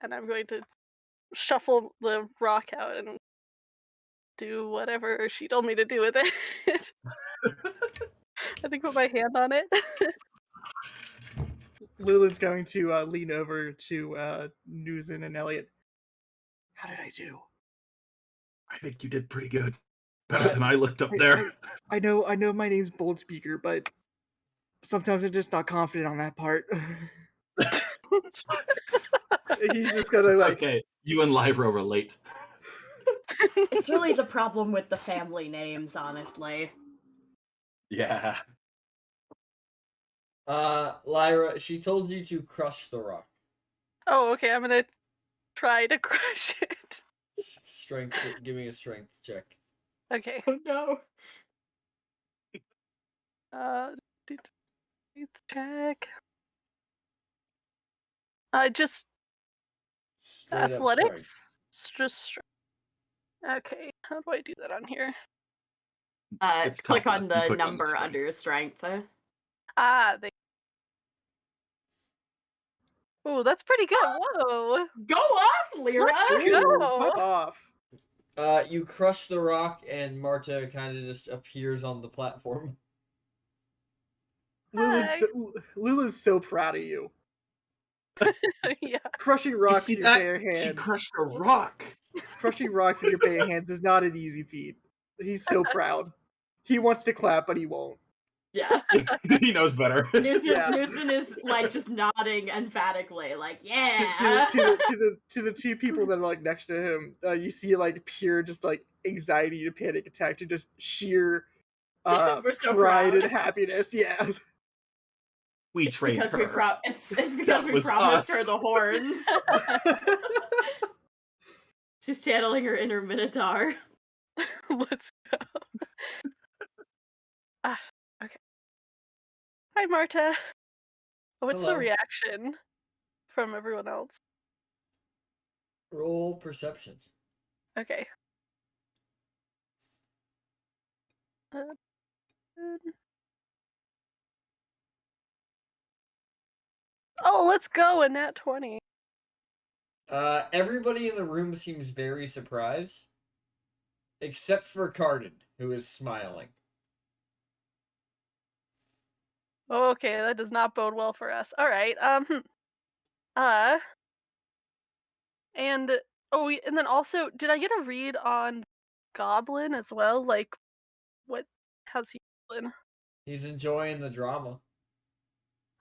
and I'm going to shuffle the rock out and do whatever she told me to do with it. I think put my hand on it. Lulu's going to lean over to Newson and Elliot. How did I do? I think you did pretty good. Better than I looked up there. I know my name's Bold Speaker, but sometimes I'm just not confident on that part. He's just gonna It's okay. You and Lyra relate. It's really the problem with the family names, honestly. Yeah. Lyra, she told you to crush the rock. Oh, okay. I'm gonna try to crush it. strength. Give me a strength check. Okay. Oh no. Check. Just Straight up strength. athletics. Just okay. How do I do that on here? It's Click top on left. You the click on the number strength. under strength. Oh, that's pretty good. Whoa. Go off, Lyra! Let's Ooh, go. pop off. You crush the rock, and Marta kind of just appears on the platform. Lulu's so proud of you. Yeah. Crushing You rocks see with your that? bare She hands. crushed a rock. Crushing rocks with your bare hands is not an easy feat. He's so proud. He wants to clap, but he won't. Yeah. He knows better. Newson is like just nodding emphatically, like, yeah. To the two people that are like next to him, you see like pure just like anxiety and panic attack to just sheer We're so pride proud. and happiness. Yeah. We trained Because her. it's because That we was promised us. her the horns. She's channeling her inner Minotaur. Let's go. Okay. Hi, Marta. What's Hello. the reaction from everyone else? Roll perception. Okay. Oh, let's go, a nat 20. Everybody in the room seems very surprised, except for Cardin, who is smiling. Okay, that does not bode well for us. All right. And and then also, did I get a read on Goblin as well? Like, how's he feeling? He's enjoying the drama.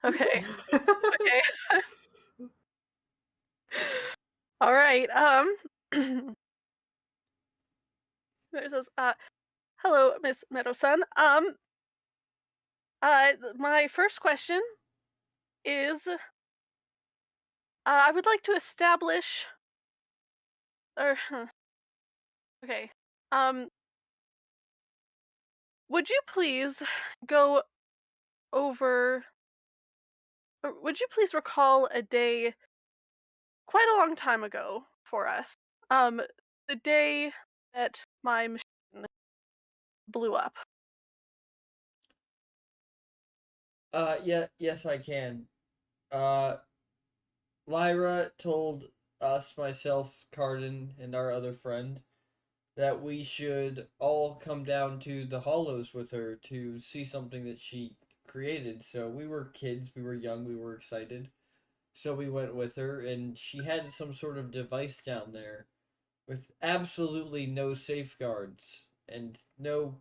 Okay. Okay. All right. There's this. Hello, Miss Meadow-san. My first question is, I would like to establish, okay, would you please go over, or would you please recall a day quite a long time ago for us? The day that my machine blew up. Yes, I can. Lyra told us, myself, Cardin, and our other friend, that we should all come down to the Hollows with her to see something that she created. So we were kids, we were young, we were excited. So we went with her, and she had some sort of device down there with absolutely no safeguards and no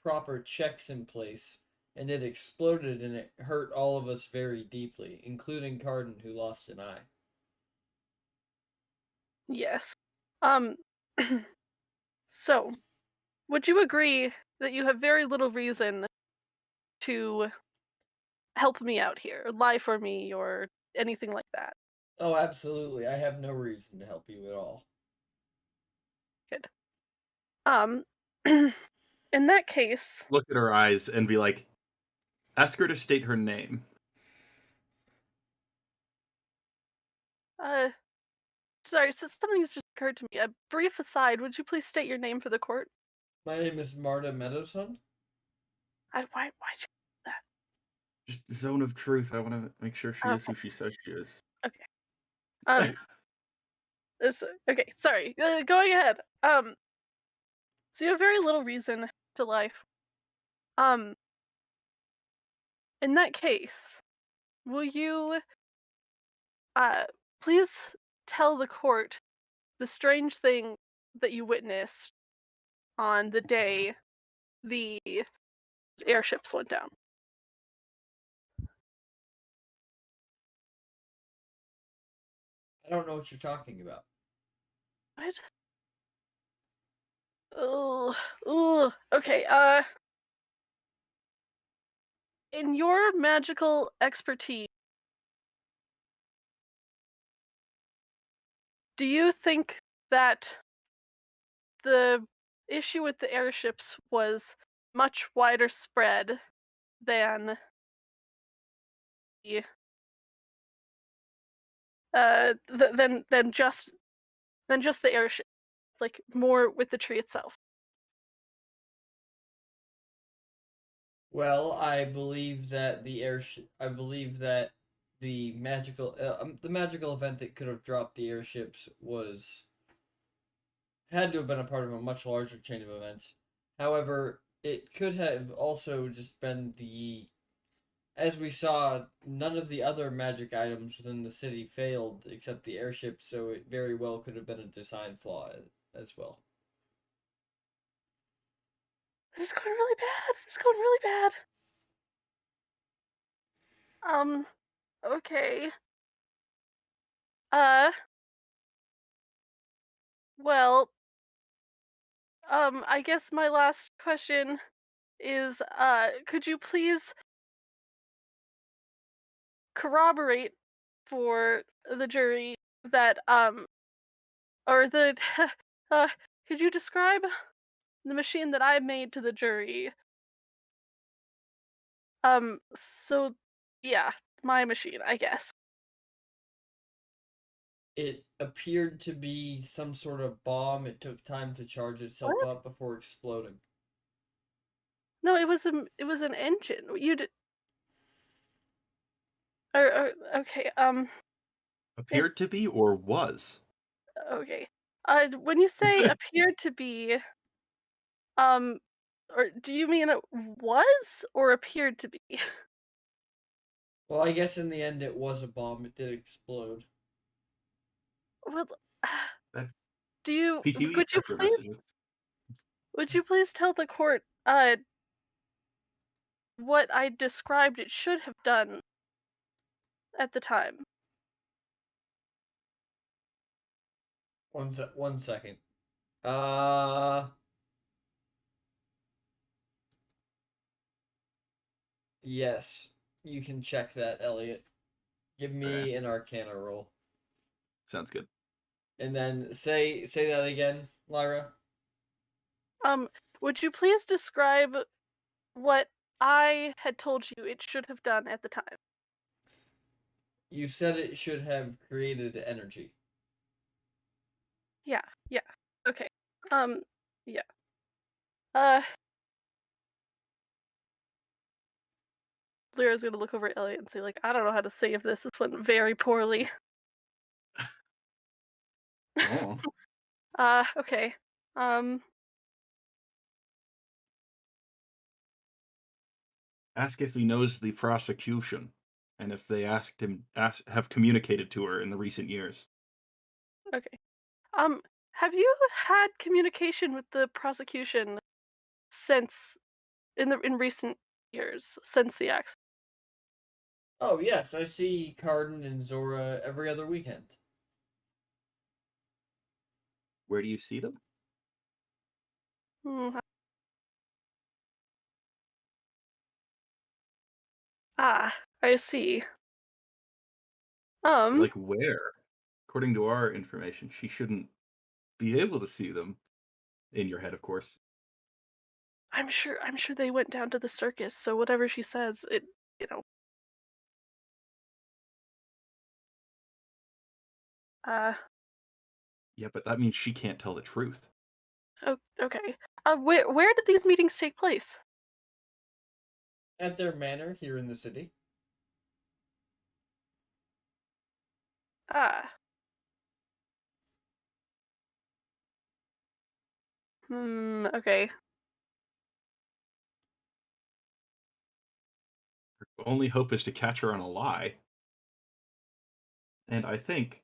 proper checks in place. And it exploded, and it hurt all of us very deeply, including Cardin, who lost an eye. Yes. So, would you agree that you have very little reason to help me out here, lie for me, or anything like that? Oh, absolutely. I have no reason to help you at all. Good. In that case, Look at her eyes and be like, ask her to state her name. sorry, so something's just occurred to me. A brief aside, would you please state your name for the court? My name is Marta Meadowson. Why'd you do that? Just zone of truth. I want to make sure she is who she says she is. Okay. Okay, sorry. Going ahead. So you have very little reason to lie. In that case, will you please tell the court the strange thing that you witnessed on the day the airships went down? I don't know what you're talking about. What? Oh, okay. In your magical expertise, do you think that the issue with the airships was much wider spread than the than just the airship, like more with the tree itself. Well, I believe that the magical event that could have dropped the airships was had to have been a part of a much larger chain of events. However, it could have also just been as we saw, none of the other magic items within the city failed except the airship, so it very well could have been a design flaw as well. This is going really bad. This is going really bad. Okay. Uh, well, I guess my last question is, could you please corroborate for the jury that, or the, uh, could you describe the machine that I made to the jury? So, yeah, my machine, I guess. It appeared to be some sort of bomb. It took time to charge itself What? up before exploding. No, it was an engine. You did, or okay, it Appeared to be or was? okay. When you say appeared to be, um, or do you mean it was or appeared to be? Well, I guess in the end it was a bomb. It did explode. Well, That do you PTV check your messages. would you please tell the court what I described it should have done at the time? One second. Yes, you can check that, Elliot. Give Okay, me an Arcana roll, sounds good. and then say that again, Lyra. Would you please describe what I had told you it should have done at the time? You said it should have created energy. Yeah, yeah. Okay. Yeah. Uh, Lyra's gonna look over at Elliot and say, like, I don't know how to save this. This went very poorly. Oh, Okay. Um, ask if he knows the prosecution, and if they have communicated to her in the recent years. okay. Have you had communication with the prosecution since in recent years since the accident? Oh yes, I see Carden and Zora every other weekend. Where do you see them? Hmm. Ah, I see. Um, Like where? According to our information, she shouldn't be able to see them. In your head, of course. I'm sure they went down to the circus, so whatever she says, it, you know, uh, Yeah, but that means she can't tell the truth. okay. Where did these meetings take place? At their manor here in the city. Ah. Okay. Her only hope is to catch her on a lie. And I think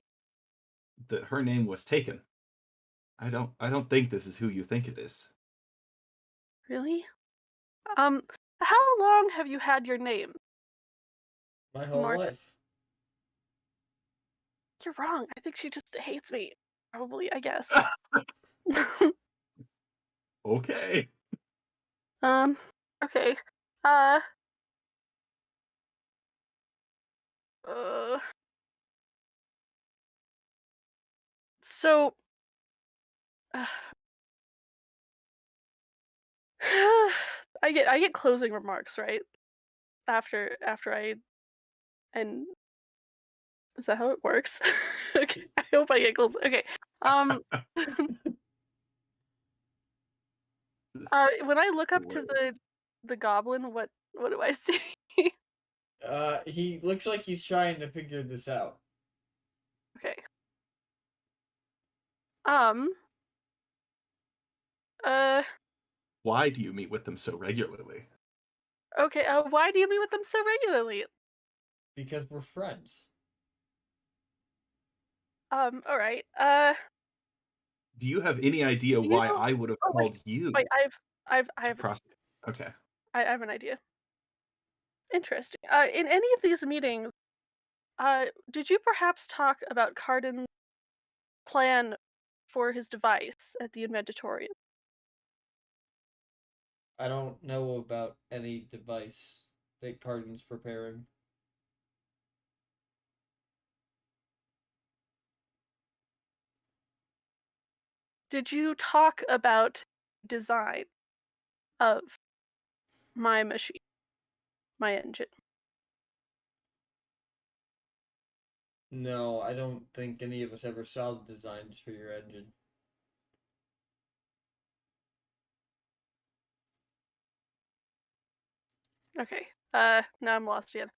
that her name was taken. I don't think this is who you think it is. Really? Um, how long have you had your name, My whole Martha? life. You're wrong. I think she just hates me. Probably, I guess. Okay. Um, okay. Uh, uh, so, I get closing remarks, right? After I and is that how it works? Okay, I hope I get close. Okay. When I look up to the goblin, what do I see? He looks like he's trying to figure this out. Okay. Uh, Why do you meet with them so regularly? okay, why do you meet with them so regularly? Because we're friends. Alright, Do you have any idea do you why know I would have oh, called you wait, I to have prosecute? Okay. I have an idea. Interesting. In any of these meetings, did you perhaps talk about Cardin's plan for his device at the Inventorium? I don't know about any device that Cardin's preparing. Did you talk about design of my machine, my engine? No, I don't think any of us ever saw the designs for your engine. Okay. Now I'm lost again.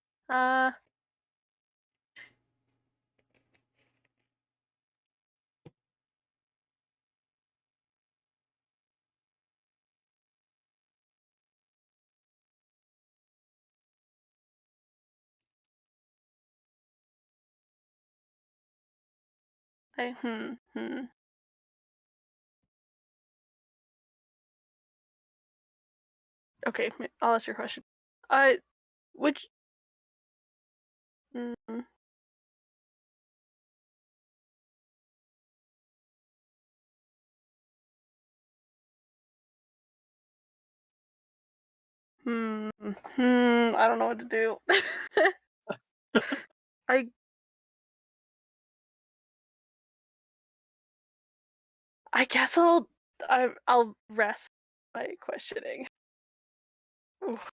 I Okay, I'll ask your question. Which mm, I don't know what to do. I I guess I'll rest my questioning. Oof.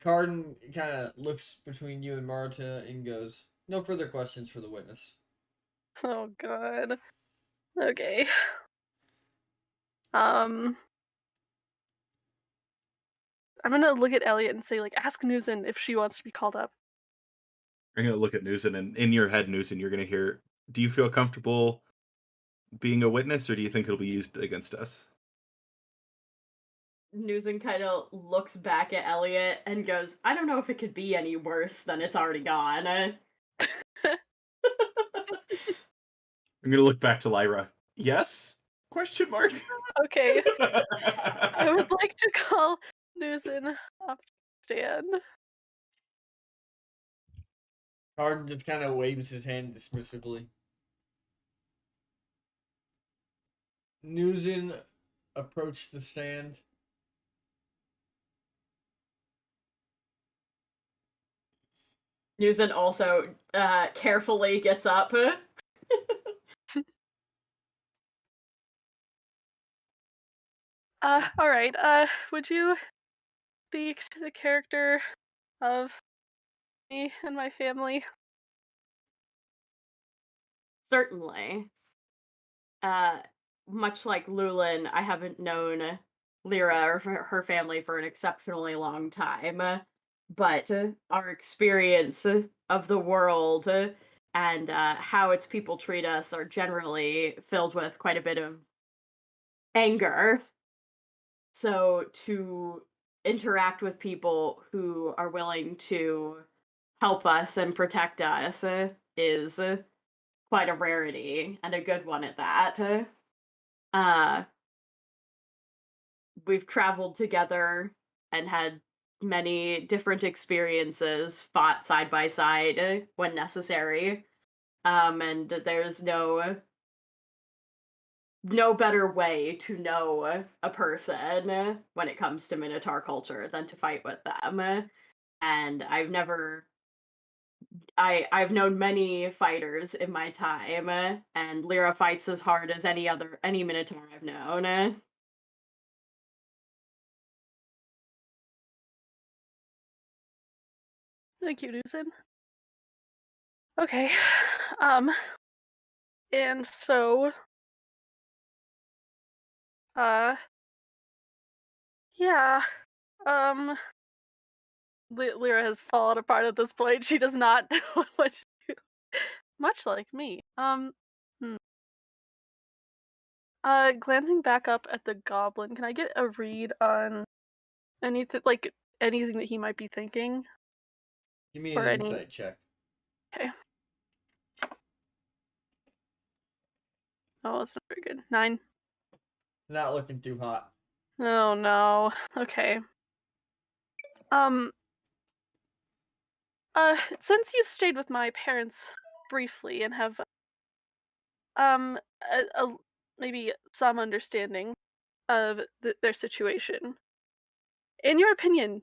Cardin kind of looks between you and Marta and goes, "No further questions for the witness." Oh god. Okay. Um, I'm gonna look at Elliot and say, like, ask Newson if she wants to be called up. I'm gonna look at Newson, and in your head, Newson, you're gonna hear, "Do you feel comfortable being a witness, or do you think it'll be used against us?" Newson kind of looks back at Elliot and goes, I don't know if it could be any worse than it's already gone. I'm gonna look back to Lyra. Yes? Question mark. Okay. I would like to call Newson up to stand. Cardin just kind of waves his hand dismissively. Newson approached the stand. Newson also carefully gets up. Alright, would you speak to the character of me and my family? Certainly. Uh, much like Lulin, I haven't known Lyra or her family for an exceptionally long time, but our experience of the world and how its people treat us are generally filled with quite a bit of anger. So to interact with people who are willing to help us and protect us is quite a rarity and a good one at that. Uh, we've traveled together and had many different experiences, fought side by side when necessary. And there's no better way to know a person when it comes to Minotaur culture than to fight with them. And I've known many fighters in my time, and Lyra fights as hard as any Minotaur I've known. Thank you, Newson. Okay. And so, yeah, um, Lyra has fallen apart at this point. She does not know what to do. Much like me. Hmm. Glancing back up at the goblin, can I get a read on anything that he might be thinking? Give me Or an any... insight check. Okay. Oh, that's not very good. 9. Not looking too hot. Oh no. Okay. Since you've stayed with my parents briefly and have maybe some understanding of their situation, in your opinion,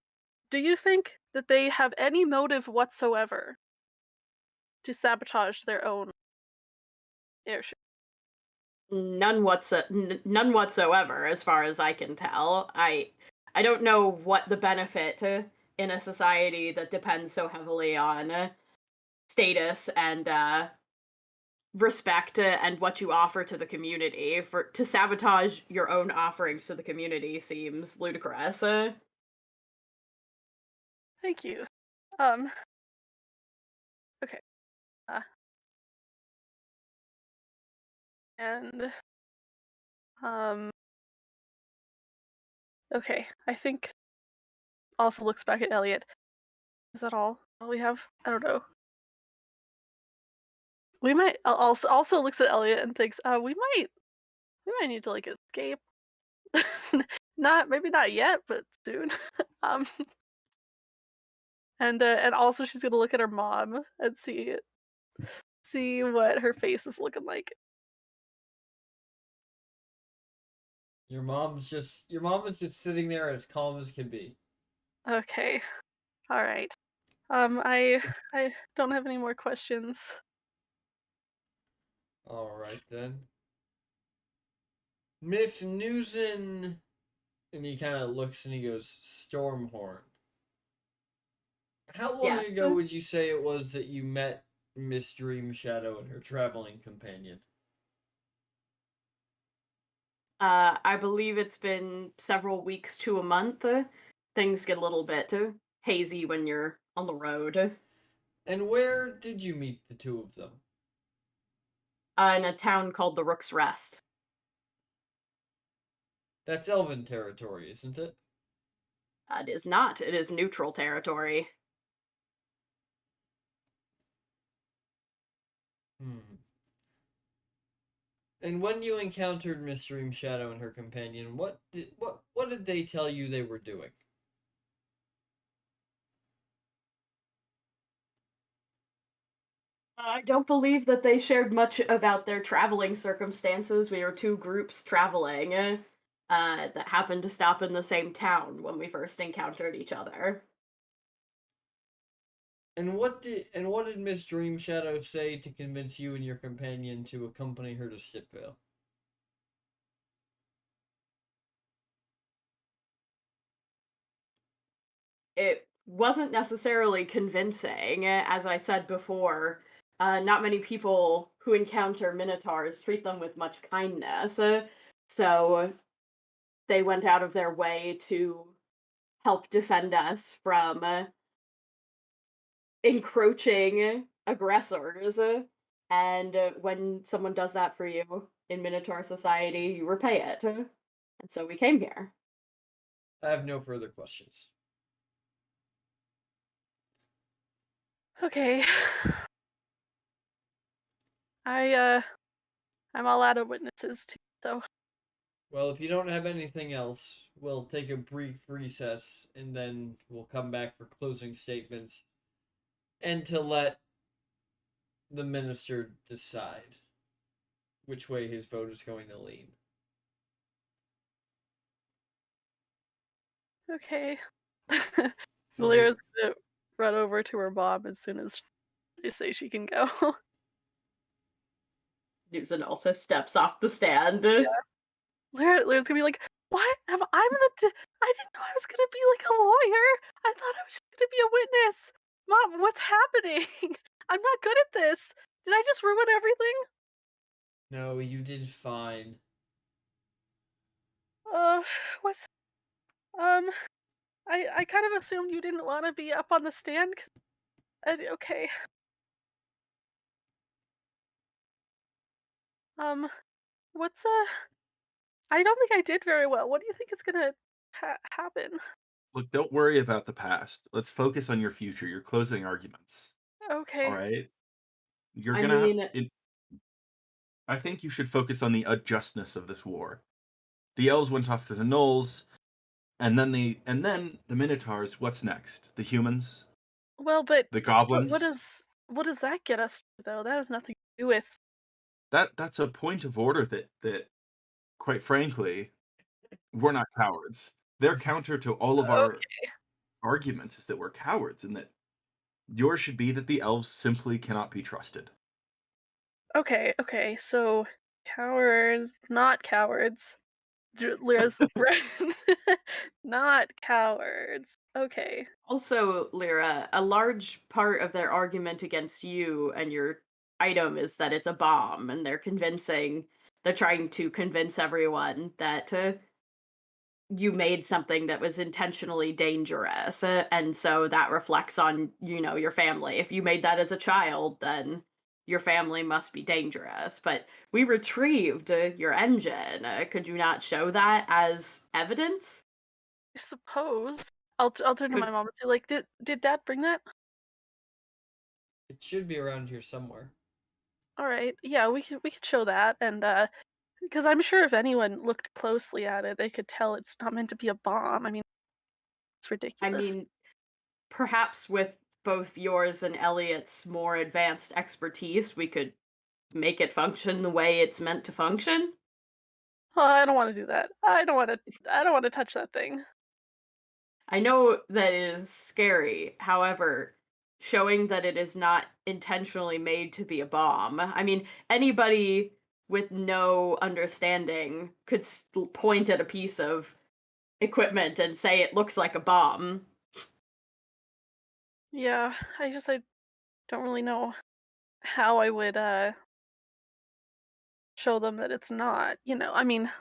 do you think that they have any motive whatsoever to sabotage their own airship? None whatsoever, as far as I can tell. I don't know what the benefit in a society that depends so heavily on status and respect and what you offer to the community. For to sabotage your own offerings to the community seems ludicrous. Thank you. Okay. And okay. I think also looks back at Elliot. Is that all we have? I don't know. We might also looks at Elliot and thinks, we might need to like escape. Maybe not yet, but soon. um and also she's gonna look at her mom and see what her face is looking like. Your mom is just sitting there as calm as can be. Okay. All right. I don't have any more questions. All right then. Miss Newson, and he kind of looks and he goes, Stormhorn. How long Yeah. ago would you say it was that you met Miss Dream Shadow and her traveling companion? I believe it's been several weeks to a month. Things get a little bit hazy when you're on the road. And where did you meet the two of them? In a town called the Rook's Rest. That's Elven territory, isn't it? It is not. It is neutral territory. And when you encountered Miss Dream Shadow and her companion, what did they tell you they were doing? I don't believe that they shared much about their traveling circumstances. We were two groups traveling that happened to stop in the same town when we first encountered each other. And what did Miss Dream Shadow say to convince you and your companion to accompany her to Stipvale? It wasn't necessarily convincing. As I said before, not many people who encounter Minotaurs treat them with much kindness. So they went out of their way to help defend us from encroaching aggressors. And when someone does that for you in Minotaur society, you repay it. And so we came here. I have no further questions. Okay. I'm all out of witnesses too, so. Well, if you don't have anything else, we'll take a brief recess and then we'll come back for closing statements and to let the minister decide which way his vote is going to lean. Okay. So Lyra's gonna run over to her mom as soon as they say she can go. Newson also steps off the stand. Yeah. Lyra's gonna be like, "What? I didn't know I was gonna be like a lawyer. I thought I was just gonna be a witness. Mom, what's happening? I'm not good at this. Did I just ruin everything? No, you did fine. Uh, what's um? I kind of assumed you didn't want to be up on the stand. Okay. What's I don't think I did very well. What do you think is gonna happen? Look, don't worry about the past. Let's focus on your future, your closing arguments. All Okay. right? You're I gonna have mean, I think you should focus on the justness of this war. The elves went off to the gnolls, and then the Minotaurs. What's next? The humans, Well, but the what goblins. does that get us to, though? That has nothing to do with. That's a point of order that, quite frankly, we're not cowards. Their counter to all of our Okay. arguments is that we're cowards, and that yours should be that the elves simply cannot be trusted. Okay. So cowards, not cowards. Lyra's friend. Not cowards. Okay. also, Lyra, a large part of their argument against you and your item is that it's a bomb, and they're trying to convince everyone that you made something that was intentionally dangerous, and so that reflects on, your family. If you made that as a child, then your family must be dangerous. But we retrieved your engine. Could you not show that as evidence? I suppose I'll turn to my Could mom and say, like, did Dad bring that? It should be around here somewhere. All right. Yeah, we could show that, and because I'm sure if anyone looked closely at it, they could tell it's not meant to be a bomb. I mean, it's I ridiculous. mean, perhaps with both yours and Elliot's more advanced expertise, we could make it function the way it's meant to function. Oh, I don't want to do that. I don't want to. I don't want to touch that thing. I know that it is scary. However, showing that it is not intentionally made to be a bomb. I mean, anybody with no understanding could point at a piece of equipment and say it looks like a bomb. Yeah, I don't really know how I would show them that it's not. I mean,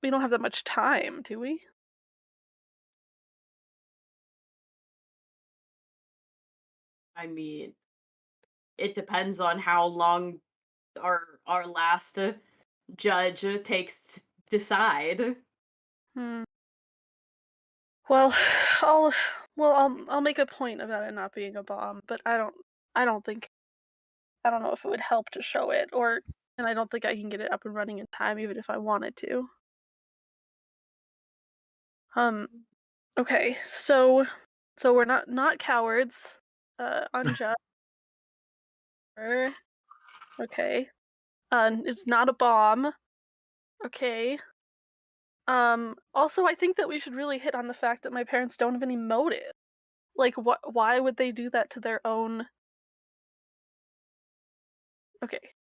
we don't have that much time, do we? I mean, it depends on how long our last judge takes to decide. Hmm. Well, I'll I'll make a point about it not being a bomb, but I don't know if it would help to show it, and I don't think I can get it up and running in time even if I wanted to. Um okay. So we're not cowards. Unjust. Okay. It's not a bomb. Okay. Also, I think that we should really hit on the fact that my parents don't have any motive. Like, why would they do that to their own? Okay,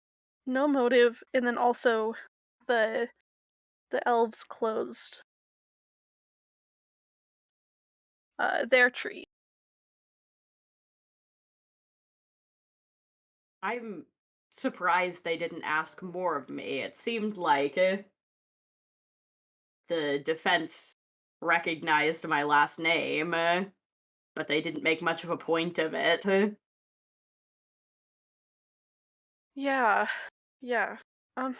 no motive, and then also the the elves closed their tree. I'm surprised they didn't ask more of me. It seemed like the defense recognized my last name, but they didn't make much of a point of it. Yeah, yeah. I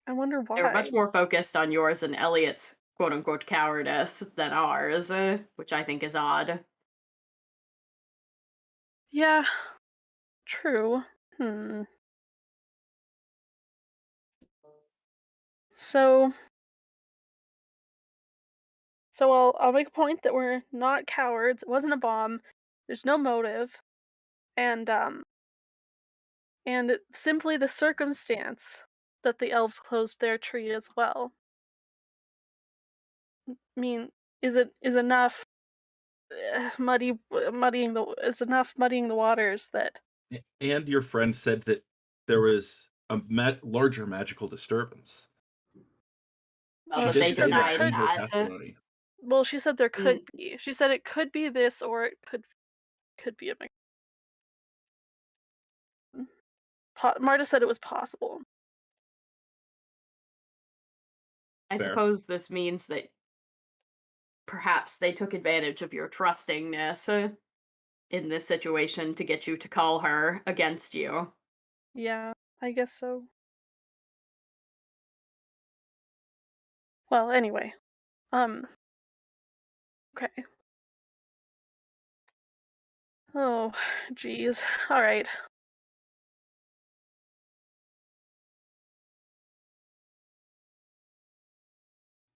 I wonder They were why. much more focused on yours and Elliot's quote unquote cowardice than ours, which I think is odd. Yeah, true. Hmm. So I'll make a point that we're not cowards. It wasn't a bomb. There's no motive, and simply the circumstance that the elves closed their tree as well. I mean, is enough muddying the waters that. And your friend said that there was a larger magical disturbance. Well, She Oh, but did they she said say there that denied in could. her that. testimony. Well, she said there could be. She said it could be this, or it could be a mix. Marta said it was possible. I Fair. suppose this means that perhaps they took advantage of your trustingness in this situation to get you to call her against you. Yeah, I guess so. Well, anyway. Okay. Oh, geez. All right.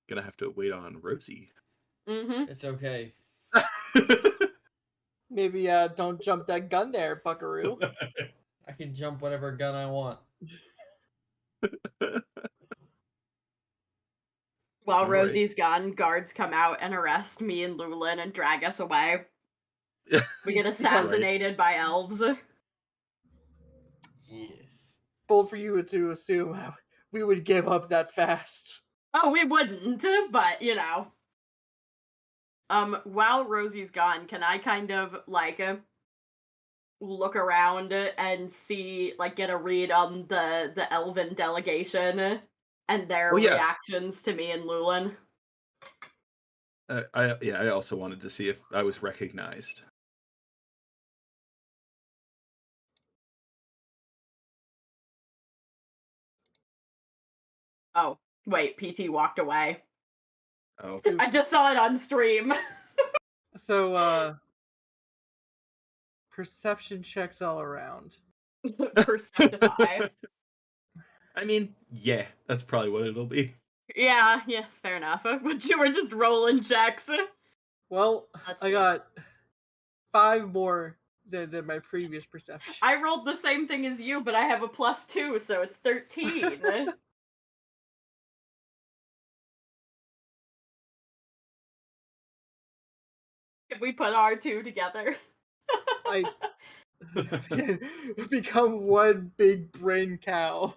Gonna have to wait on Rosie. Mm-hmm. It's okay. Maybe don't jump that gun there, buckaroo. I can jump whatever gun I want. While All right. Rosie's gone, guards come out and arrest me and Lulin and drag us away. We get assassinated by elves. Yes. Bold for you to assume we would give up that fast. Oh, we wouldn't, but you know. While Rosie's gone, can I kind of like look around and see, like, get a read on the elven delegation and their reactions to me and Lulin? I also wanted to see if I was recognized. Oh, wait, PT walked away. Oh. I just saw it on stream. So, perception checks all around. Perceptify. I mean, yeah, that's probably what it'll be. Yeah, fair enough. But you were just rolling checks. Well, Let's I see. got 5 more than my previous perception. I rolled the same thing as you, but I have a +2, so it's 13. Can we put our two together? I become one big brain cow.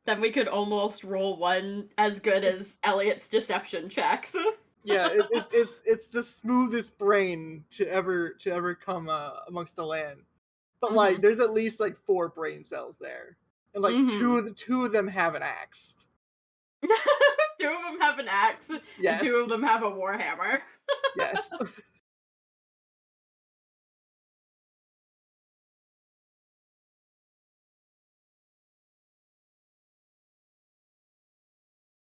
Then we could almost roll one as good as Elliot's deception checks. Yeah, it's the smoothest brain to ever come amongst the land. But like, there's at least like 4 brain cells there, and like two of them have an axe. 2 of them have an axe. Yes. And 2 of them have a warhammer. Yes.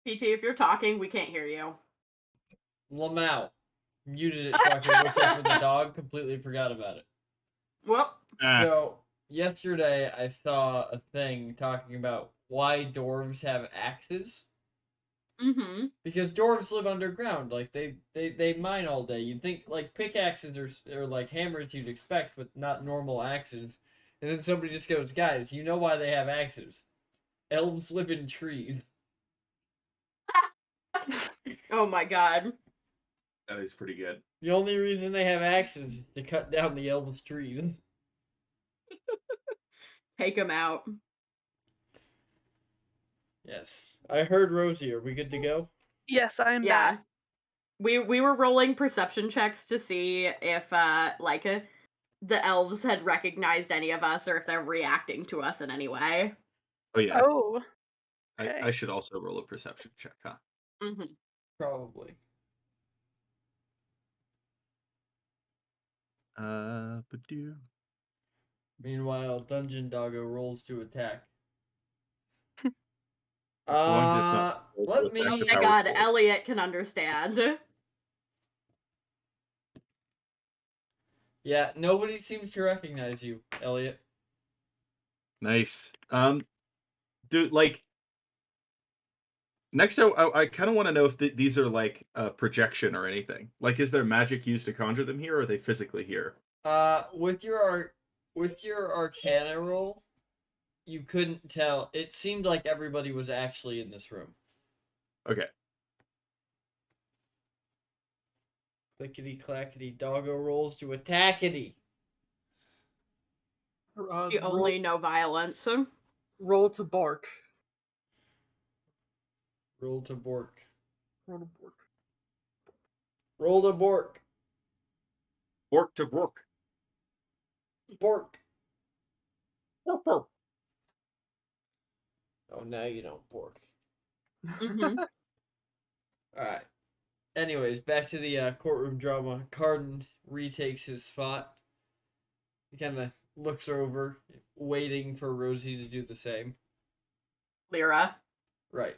PT, if you're talking, we can't hear you. Lamau. Muted it so I could whistle for the dog. Completely forgot about it. Whoop. So, yesterday I saw a thing talking about why dwarves have axes. Mm-hmm. Because dwarves live underground. Like, they mine all day. You'd think, like, pickaxes are like hammers you'd expect, but not normal axes. And then somebody just goes, guys, you know why they have axes? Elves live in trees. Oh my god. That is pretty good. The only reason they have axes is to cut down the elves' trees. Take them out. Yes. I heard Rosie. Are we good to go? Yes, I am back. We were rolling perception checks to see if the elves had recognized any of us or if they're reacting to us in any way. Oh yeah. Oh. Okay. I should also roll a perception check, huh? Mm-hmm. Probably. Ba-do. Meanwhile, Dungeon Doggo rolls to attack. As long as it's not Let me. Oh my god, Elliot can understand. Yeah, nobody seems to recognize you, Elliot. Nice. Dude, like, next I kind of want to know if these are like a projection or anything. Like, is there magic used to conjure them here, or are they physically here? With your Arcana roll, you couldn't tell. It seemed like everybody was actually in this room. Okay. Clickety clackety, doggo rolls to attackity. You only know violence. Roll to bark. Roll to Bork. Roll to Bork. Roll to Bork. Bork to Bork. Bork. Bork, bork. Oh, now you don't Bork. Mm-hmm. Alright. Anyways, back to the courtroom drama. Carden retakes his spot. He kind of looks over, waiting for Rosie to do the same. Lyra. Right.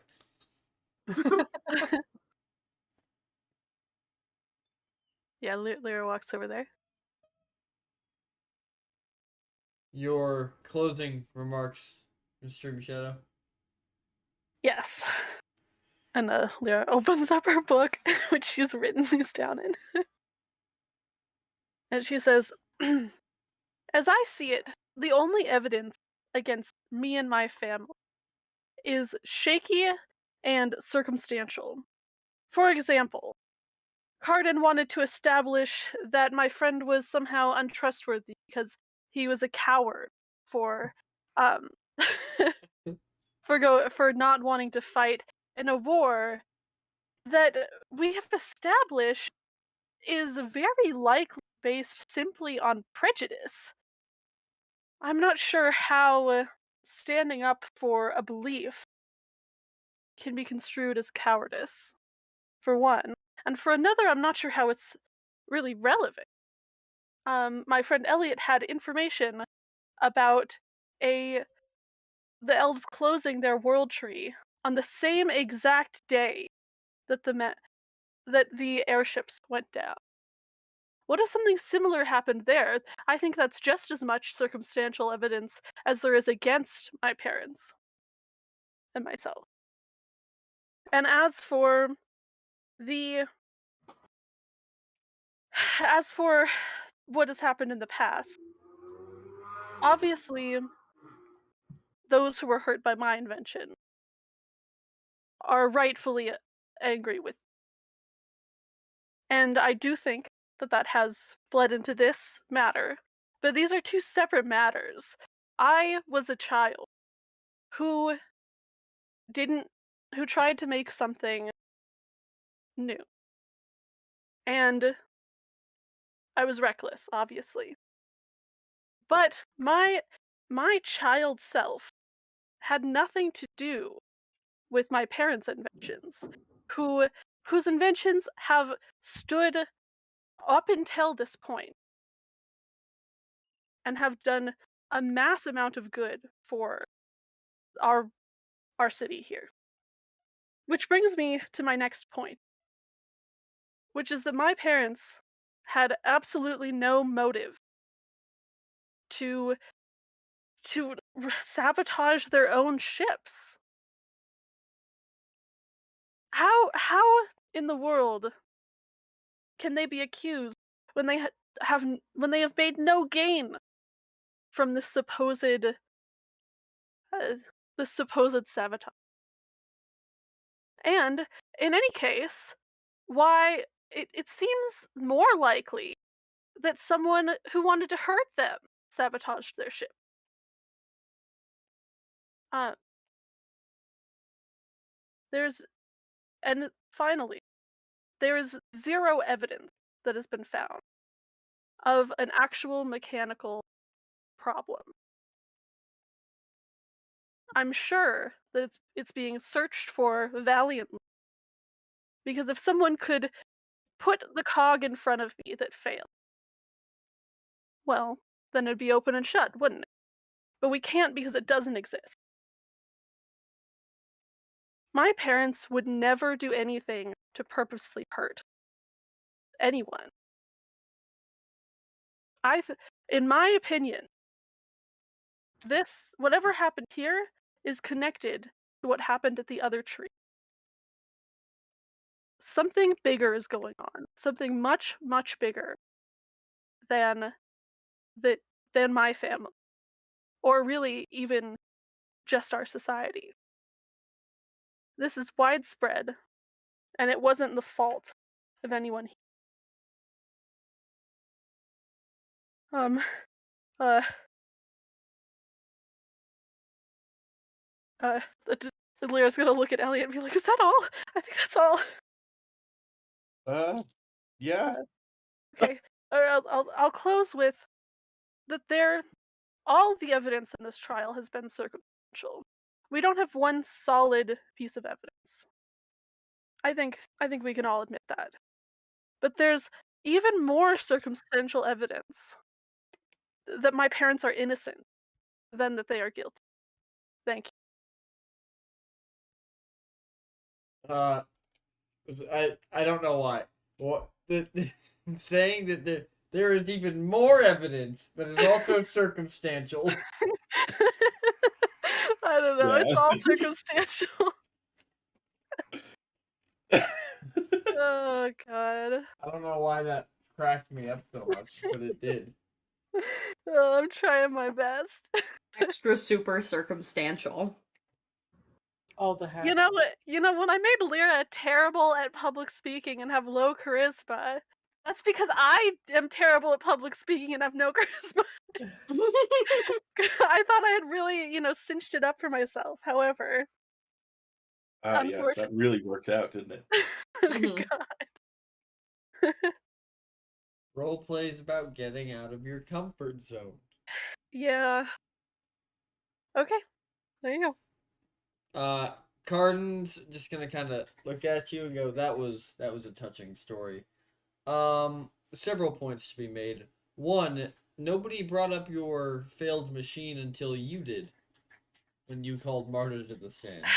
Yeah, Lyra walks over there. Your closing remarks, Mr. Shadow. Yes. And Lyra opens up her book, which she's written these down in. And she says, as I see it, the only evidence against me and my family is shaky and circumstantial. For example, Carden wanted to establish that my friend was somehow untrustworthy because he was a coward for for not wanting to fight in a war that we have established is very likely based simply on prejudice. I'm not sure how standing up for a belief can be construed as cowardice, for one. And for another, I'm not sure how it's really relevant. My friend Elliot had information about the elves closing their world tree on the same exact day that the airships went down. What if something similar happened there? I think that's just as much circumstantial evidence as there is against my parents and myself. And as for what has happened in the past, obviously those who were hurt by my invention are rightfully angry with. And I do think that has bled into this matter. But these are two separate matters. I was a child who tried to make something new. And I was reckless, obviously. But my child self had nothing to do with my parents' inventions, whose inventions have stood up until this point and have done a mass amount of good for our city here. Which brings me to my next point, which is that my parents had absolutely no motive to sabotage their own ships. How in the world can they be accused when they have made no gain from this supposed sabotage? And in any case, why it seems more likely that someone who wanted to hurt them sabotaged their ship. Uh, and finally, there is zero evidence that has been found of an actual mechanical problem. I'm sure that it's being searched for valiantly, because if someone could put the cog in front of me that failed, well, then it'd be open and shut, wouldn't it? But we can't because it doesn't exist. My parents would never do anything to purposely hurt anyone. In my opinion, whatever happened here is connected to what happened at the other tree. Something bigger is going on. Something much, much bigger than my family, or really even just our society. This is widespread, and it wasn't the fault of anyone. Um, uh, And Lyra's gonna look at Elliot and be like, "Is that all? I think that's all." Yeah. Okay. Or I'll close with that. All the evidence in this trial has been circumstantial. We don't have one solid piece of evidence. I think we can all admit that. But there's even more circumstantial evidence that my parents are innocent than that they are guilty. Thank you. I don't know why. What saying that there is even more evidence, but it's also circumstantial. I don't know. It's Yeah. all circumstantial. Oh god. I don't know why that cracked me up so much, but it did. Oh, I'm trying my best. Extra super circumstantial. All the hacks. You know what? When I made Lyra terrible at public speaking and have low charisma, that's because I am terrible at public speaking and have no charisma. I thought I had really, cinched it up for myself. However, Yes, that unfortunately, really worked out, didn't it? Mhm. God. Roleplay is about getting out of your comfort zone. Yeah. Okay. There you go. Cardin's just gonna kind of look at you and go, "That was a touching story." Several points to be made. One, nobody brought up your failed machine until you did, when you called Marta to the stand.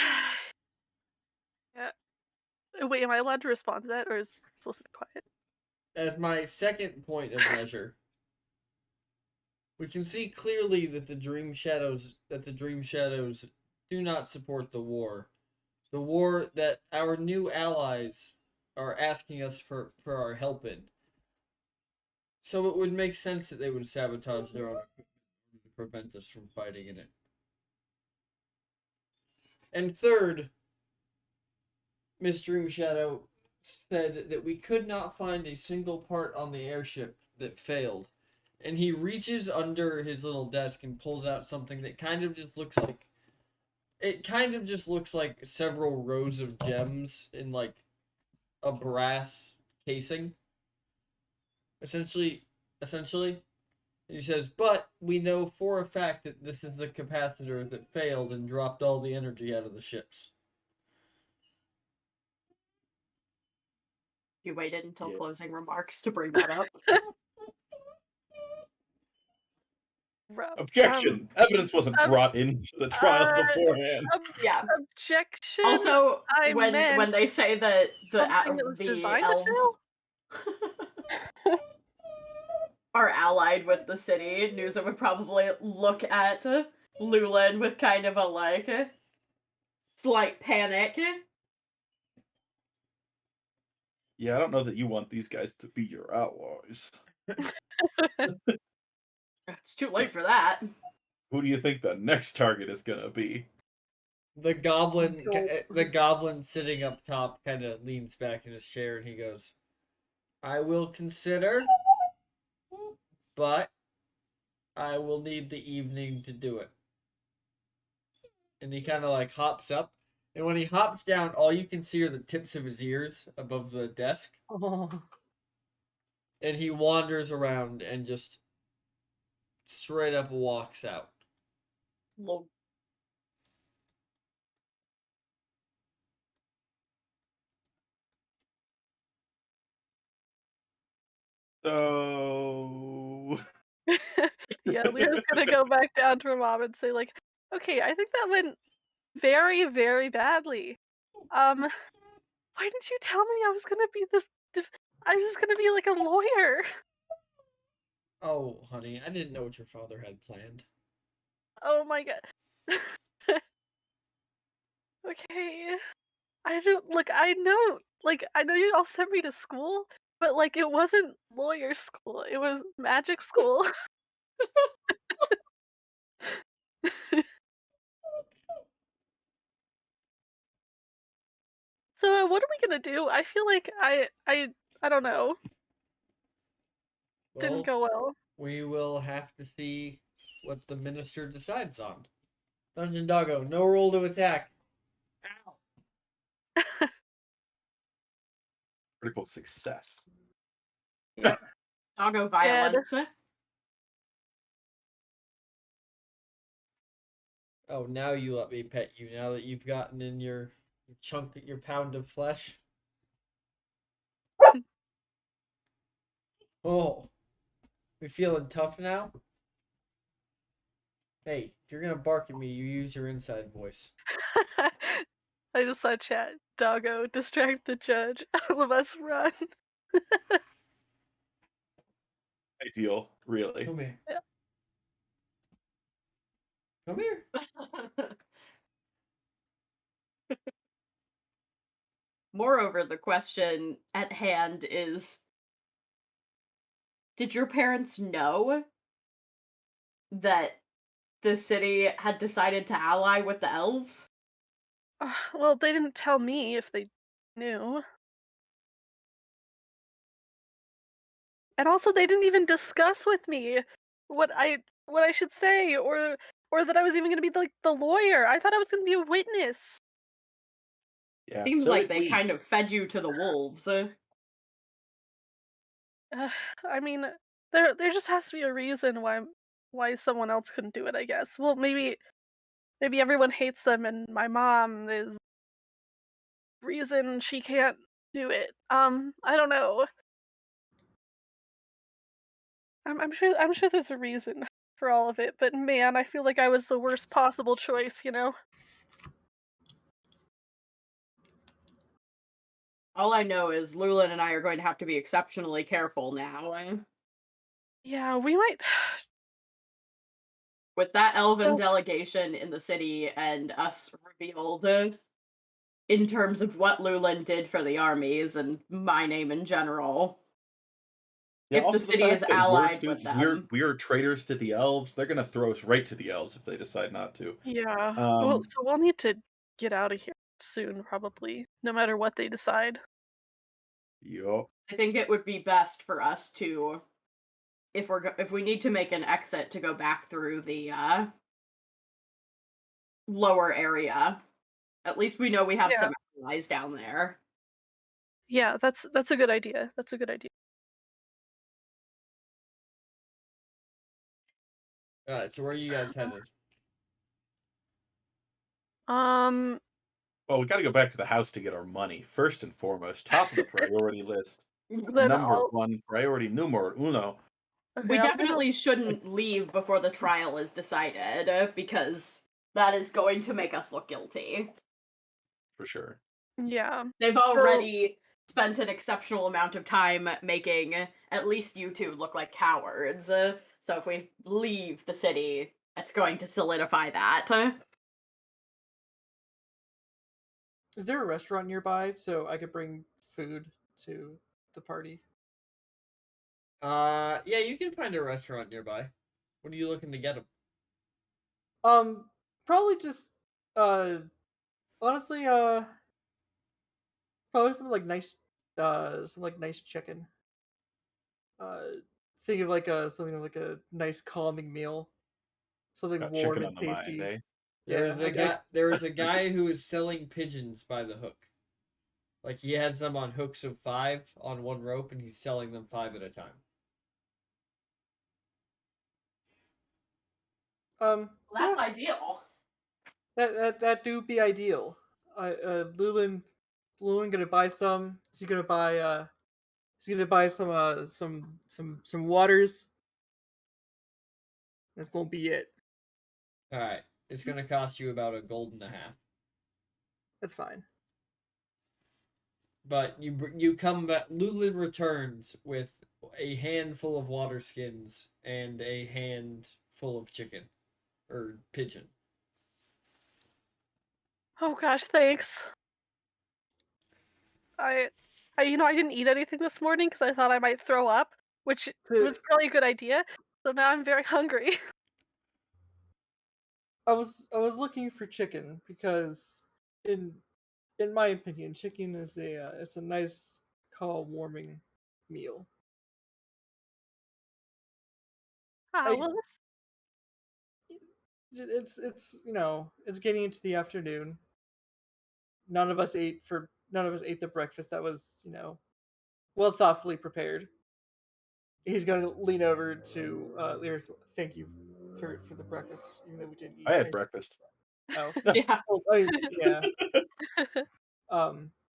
Yeah. Wait, am I allowed to respond to that, or is it supposed to be quiet? As my second point of measure, we can see clearly that the Dream Shadows do not support the war that our new allies are asking us for our help in. So it would make sense that they would sabotage their own equipment to prevent us from fighting in it. And third, Miss Dream Shadow said that we could not find a single part on the airship that failed. And he reaches under his little desk and pulls out something that kind of just looks like several rows of gems in like a brass casing. Essentially, he says, "But we know for a fact that this is the capacitor that failed and dropped all the energy out of the ships." You waited until Yeah. closing remarks to bring that up. Rough. Objection! Evidence wasn't brought into the trial beforehand. Yeah. Objection. Also, I when meant they say that something that was the designed elves to fail. are allied with the city, Nusa would probably look at Lulin with kind of a slight panic. Yeah, I don't know that you want these guys to be your outlaws. It's too late for that. Who do you think the next target is gonna be? The goblin sitting up top kind of leans back in his chair and he goes, "I will consider, but I will need the evening to do it." And he kind of like hops up. And when he hops down, all you can see are the tips of his ears above the desk. Oh. And he wanders around and just straight up walks out. Lol. So Yeah, Lyra's gonna go back down to her mom and say, like, "Okay, I think that went very, very badly. Why didn't you tell me I was gonna be I was just gonna be like a lawyer?" Oh, honey, I didn't know what your father had planned. Oh my god. Okay. I know you all sent me to school, but like it wasn't lawyer school. It was magic school. So what are we gonna do? I feel like I don't know. Well, Didn't go well. we will have to see what the minister decides on. Dungeon Doggo, no roll to attack. Critical success. Yep. Doggo Dead. violence. Oh, now you let me pet you. Now that you've gotten in your pound of flesh. Oh, we feeling tough now? Hey, if you're gonna bark at me, you use your inside voice. I just saw chat. Doggo, distract the judge. All of us run. Ideal, really. Come here. Yeah. Come here. Moreover, the question at hand is, did your parents know that the city had decided to ally with the elves? Well, they didn't tell me if they knew. And also they didn't even discuss with me what I should say or that I was even going to be like the lawyer. I thought I was going to be a witness. Yeah. Seems so like did they we. kind of fed you to the wolves. I mean, there just has to be a reason why someone else couldn't do it, I guess. Well, maybe everyone hates them and my mom is reason she can't do it. I don't know. I'm sure there's a reason for all of it, but man, I feel like I was the worst possible choice, you know? All I know is Lulin and I are going to have to be exceptionally careful now. Yeah, we might With that elven well, delegation in the city and us revealed in terms of what Lulin did for the armies and my name in general. Yeah, If the also the city is fact that allied with them. we're traitors to the elves, they're gonna throw us right to the elves if they decide not to. yeah. Well, Um, so we'll need to get out of here soon, probably, no matter what they decide. yup. I think it would be best for us to, if we need to make an exit, to go back through the lower area. At least we know we have Yeah. some allies down there. Yeah, that's a good idea. That's a good idea. Alright, so where are you guys headed? Um, Well, we got to go back to the house to get our money first and foremost, top of the priority list. then Number I'll one, priority numero uno. okay, We I'll get definitely shouldn't leave before the trial is decided, because that is going to make us look guilty. For sure. yeah. They've So already spent an exceptional amount of time making at least you two look like cowards. So if we leave the city, it's going to solidify that. Is there a restaurant nearby so I could bring food to the party? Yeah, you can find a restaurant nearby. What are you looking to get them? Probably just uh honestly probably some like nice chicken. Uh think of like something like a nice calming meal. Something Got warm chicken and on the mind, tasty. eh? Yeah, There is a guy who is selling pigeons by the hook. Like he has them on hooks of 5 on one rope, and he's selling them 5 at a time. That's yeah, ideal. that do be ideal. Lulin gonna buy some. He's gonna buy some waters. That's gonna be it. Alright, it's gonna cost you about a gold and a half. That's fine. But you come back. Lulin returns with a handful of water skins and a handful of chicken or pigeon. oh gosh, thanks. I I didn't eat anything this morning because I thought I might throw up, which To was probably a good idea. So now I'm very hungry. I was looking for chicken because in my opinion, chicken is it's a nice, calm, warming meal. Ah, I well, that's it's it's getting into the afternoon. none of us ate the breakfast that was, well thoughtfully prepared. He's going to lean over to Lyris. Thank you for the breakfast, even though we didn't eat. I had breakfast. Oh, Yeah. well, yeah.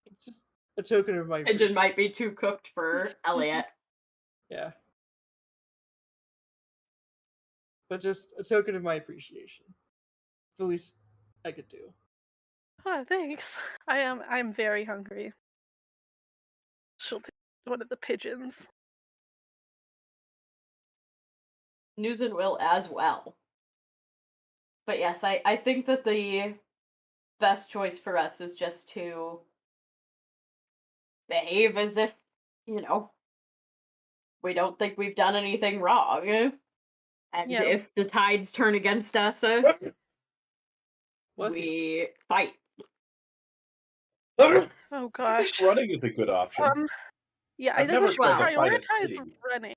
It's just a token of my Pigeon might be too cooked for Elliot. Yeah. But just a token of my appreciation. The least I could do. Oh, thanks. I'm very hungry. She'll take one of the pigeons. Newson will as well. But yes, I think that the best choice for us is just to behave as if, we don't think we've done anything wrong. And Yeah. if the tides turn against us, we fight. Oh I think gosh. running is a good option. Yeah, I I've think never we should tried to fight a prioritize city. running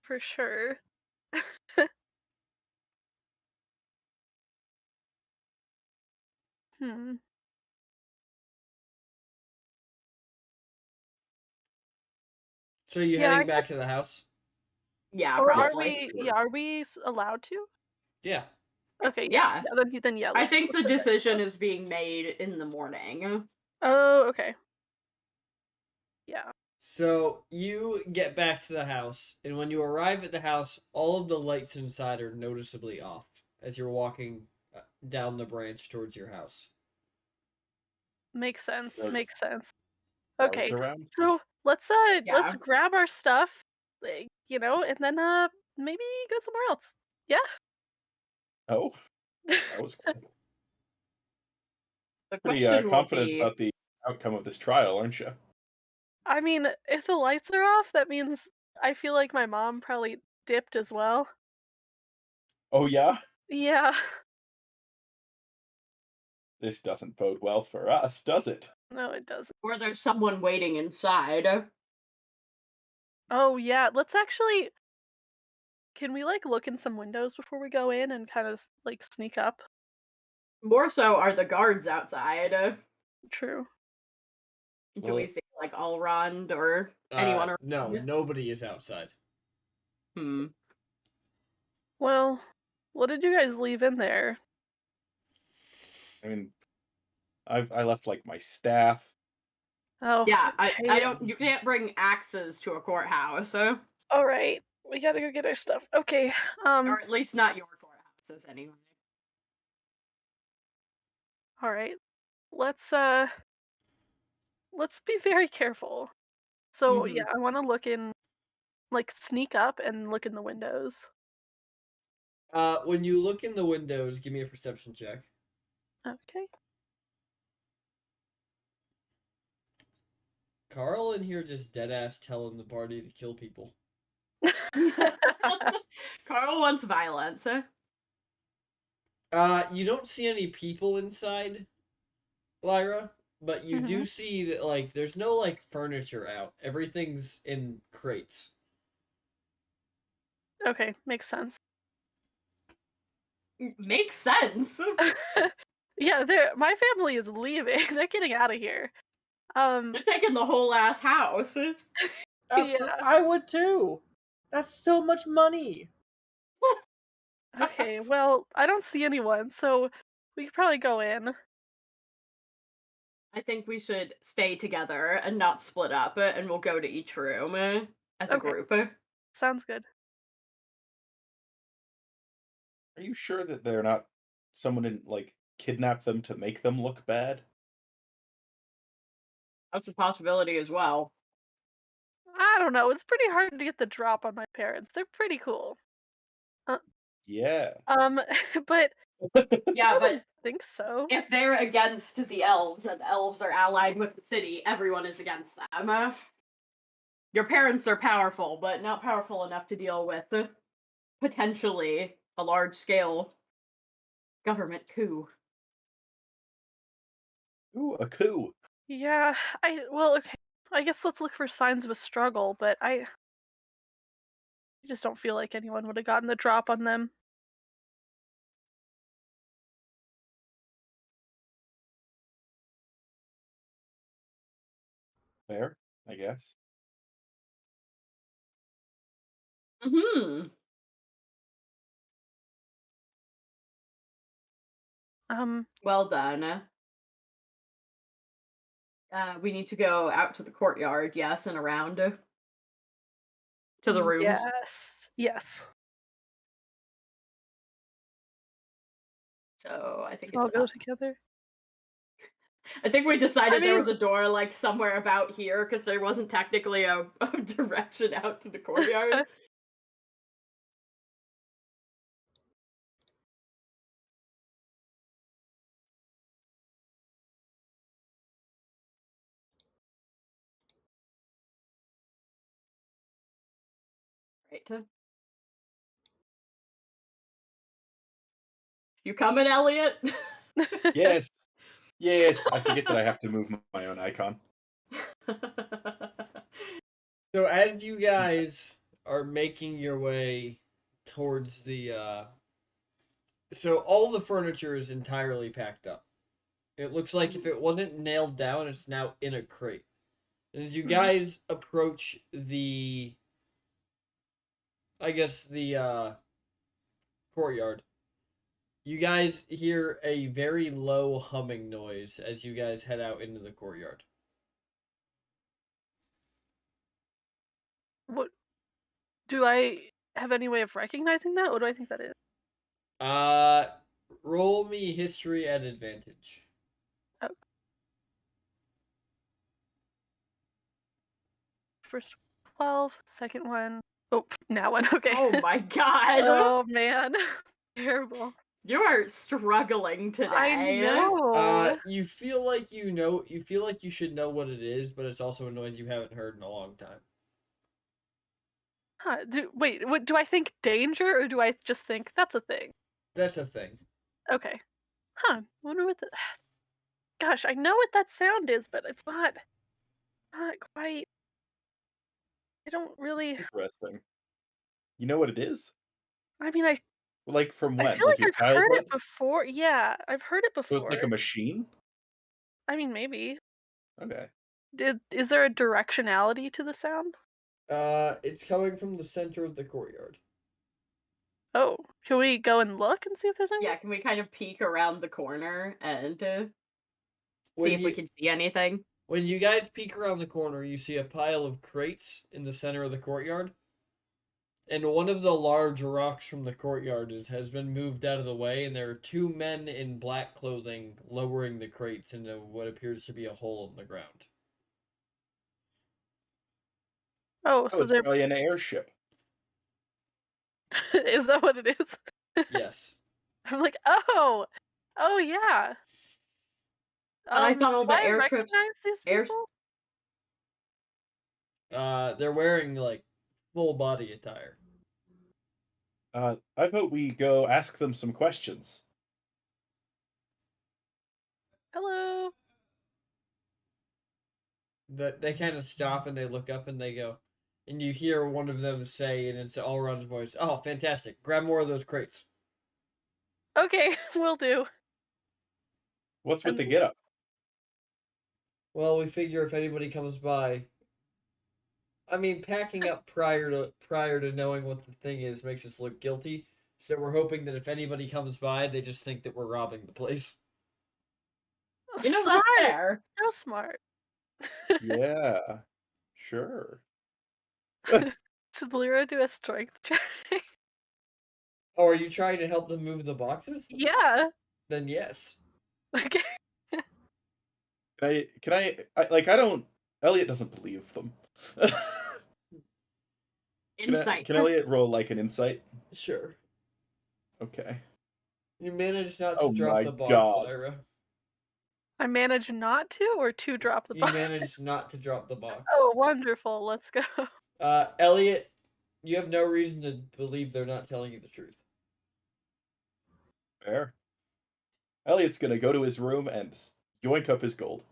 for sure. Hmm. So you Yeah, heading back to the house? Yeah, Or are probably. we? Yeah, are we allowed to? Yeah. Okay. Yeah. Then yeah. I Let's, think the let's go back. decision is being made in the morning. Oh, okay. Yeah. So you get back to the house, and when you arrive at the house, all of the lights inside are noticeably off as you're walking down the branch towards your house. Makes sense. There- Makes sense. Guards Okay. around? So let's Yeah. grab our stuff, and then maybe go somewhere else. Yeah. Oh, that was cool. The Pretty question will confident be, about the outcome of this trial, aren't you? I mean, if the lights are off, that means I feel like my mom probably dipped as well. Oh yeah? Yeah. This doesn't bode well for us, does it? No, it doesn't. or there's someone waiting inside. Oh yeah. Let's actually. Can we look in some windows before we go in and kind of sneak up? More so are the guards outside. True. Do we see Alrond or anyone around? No, nobody is outside. Well, what did you guys leave in there? I mean, I left my staff. Oh, Yeah, okay. I don't. You can't bring axes to a courthouse, All right, we gotta go get our stuff. Okay. or at least not your courthouses anyway. All right. Let's be very careful. So Mhm. yeah, I want to look in, sneak up and look in the windows. When you look in the windows, give me a perception check. Okay. Carl in here just dead ass telling the party to kill people. Carl wants violence. You don't see any people inside, Lyra, but you do see that there's no furniture out. Everything's in crates. Okay, makes sense. Makes sense. Yeah, my family is leaving. They're getting out of here. They're taking the whole ass house. Absolutely. Yeah. I would too. That's so much money. Okay, well, I don't see anyone, so we could probably go in. I think we should stay together and not split up, and we'll go to each room as a Okay. group. Sounds good. Are you sure that they're not someone didn't kidnap them to make them look bad? That's a possibility as well. I don't know. It's pretty hard to get the drop on my parents. They're pretty cool. Yeah. But Yeah, I but don't think so. if they're against the elves and the elves are allied with the city, everyone is against them. Your parents are powerful, but not powerful enough to deal with potentially a large-scale government coup. Ooh, a coup. Yeah, okay. I guess let's look for signs of a struggle, but I just don't feel like anyone would have gotten the drop on them. Fair, I guess. Mm-hmm. Well done. We need to go out to the courtyard, yes, and around to the rooms. Yes. So I think So I'll it's go together. I think we decided there mean- was a door like somewhere about here because there wasn't technically a direction out to the courtyard. Right. You coming, Elliot? Yes. Yes. I forget that I have to move my own icon. So as you guys are making your way towards the so all the furniture is entirely packed up. It looks like if it wasn't nailed down, it's now in a crate. And as you guys approach the courtyard, you guys hear a very low humming noise as you guys head out into the courtyard. What do I have any way of recognizing that? What do I think that is? Roll me history at advantage. Oh. First 12, second one. Oh, now one. Okay. Oh my god. Oh man. Terrible. You are struggling today. I know. You feel like you should know what it is, but it's also a noise you haven't heard in a long time. Huh. What do I think danger or do I just think that's a thing? That's a thing. Okay. Huh. Wonder what the Gosh, I know what that sound is, but it's not quite. I don't really. Interesting. You know what it is? I mean, I Like from when? feel like your I've heard childhood? it before. Yeah, I've heard it So before. it's like a machine? I mean, maybe. Okay. Is there a directionality to the sound? It's coming from the center of the courtyard. Oh, can we go and look and see if there's any? Yeah, can we kind of peek around the corner and see if we can see anything? When you guys peek around the corner, you see a pile of crates in the center of the courtyard. And one of the large rocks from the courtyard has been moved out of the way, and there are two men in black clothing lowering the crates into what appears to be a hole in the ground. Oh, so it's they're. probably an airship. Is that what it is? Yes. I'm like, oh yeah. But I thought all do the I air trips- recognize these air- people? They're wearing like full body attire. I vote we go ask them some questions. Hello. They kind of stop and they look up and they go, and you hear one of them say, and it's Alrond's voice, "Oh, fantastic! Grab more of those crates." Okay, will do. What's with the getup? Well, we figure if anybody comes by, I mean, packing up prior to knowing what the thing is makes us look guilty. So we're hoping that if anybody comes by, they just think that we're robbing the place. You know, Smart. that's fair. So smart. Yeah. Sure. Should Lyra do a strength check? Oh, are you trying to help them move the boxes? Yeah. Then yes. Okay. Can I like I don't Elliot doesn't believe them. Insight. Can Elliot roll like an insight? Sure. Okay. You managed not to Oh drop my the box, God. Lyra. I managed not to, or to drop the You box. managed not to drop the box. Oh, wonderful. Let's go. Elliot, you have no reason to believe they're not telling you the truth. Fair. Elliot's gonna go to his room and yoink up his gold.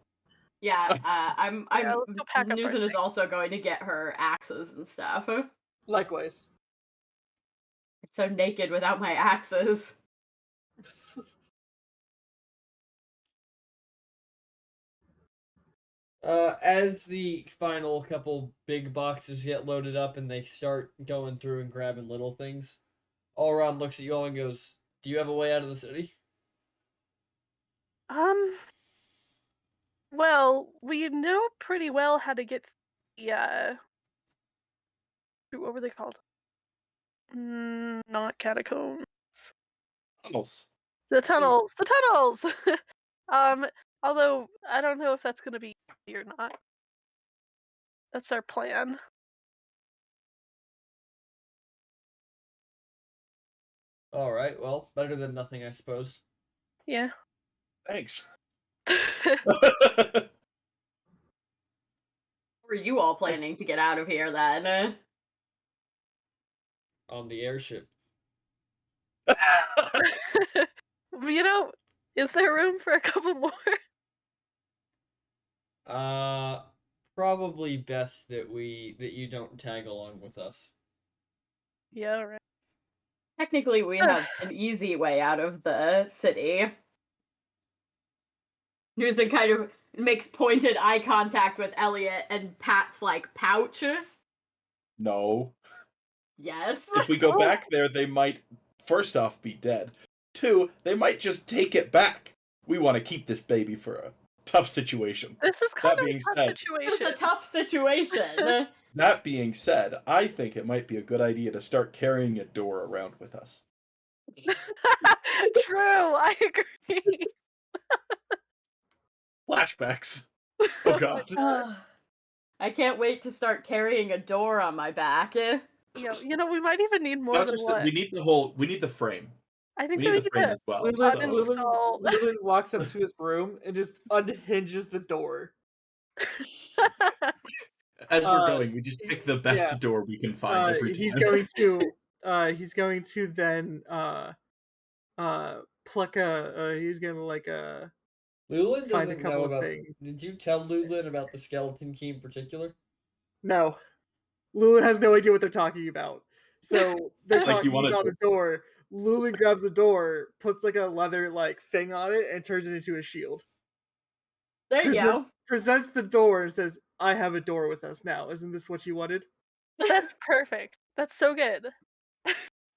Yeah, I'm Yeah, let's go pack up our Newson is things. also going to get her axes and stuff. Likewise. I'm so naked without my axes. As the final couple big boxes get loaded up and they start going through and grabbing little things, Alrond looks at you all and goes, "Do you have a way out of the city?" Well, we know pretty well how to get the, what were they called? Not catacombs. Tunnels. The tunnels! The tunnels! Although, I don't know if that's gonna be easy or not. That's our plan. Alright, well, better than nothing, I suppose. Yeah. Thanks. Were you all planning to get out of here then? On the airship. You know, is there room for a couple more? Probably best that you don't tag along with us. Yeah, right. Technically, we have an easy way out of the city. Newsom kind of makes pointed eye contact with Elliot and pats, like, pouch. No. Yes. If we go back there, they might, first off, be dead. 2, they might just take it back. We want to keep this baby for a tough situation. This is kind of a tough situation. This is a tough situation. That being said, I think it might be a good idea to start carrying a door around with us. True, I agree. Flashbacks. Oh god. I can't wait to start carrying a door on my back. You know, we might even need more Not than just one. we need the frame. I think We we need the need frame to as well. uninstall. Lulin walks up to his room and just unhinges the door. As we're going, we just pick the best door we can find every time. He's going to then pluck he's gonna like Lulin find a doesn't couple know of about. things. Did you tell Lulin about the skeleton key in particular? No. Lulin has no idea what they're talking about. So they're Like, you talking want a about a door. Lulin grabs a door, puts like a leather like thing on it, and turns it into a shield. There you go. Presents the door and says, "I have a door with us now. Isn't this what you wanted?" That's perfect. That's so good.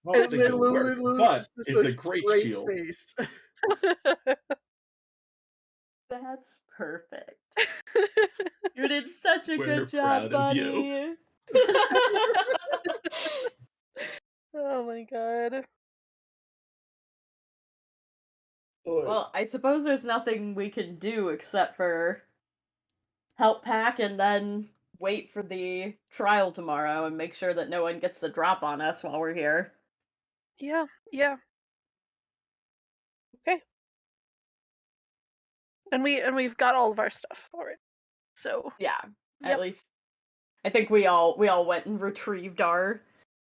Well, And then Lulin but just it's a great shield. faced. That's perfect. You did such a We're good job, proud of you. buddy. Oh my god. Well, I suppose there's nothing we can do except for help pack and then wait for the trial tomorrow and make sure that no one gets the drop on us while we're here. Yeah. Okay. And we've got all of our stuff already. So Yeah, Yep. at least I think we all went and retrieved our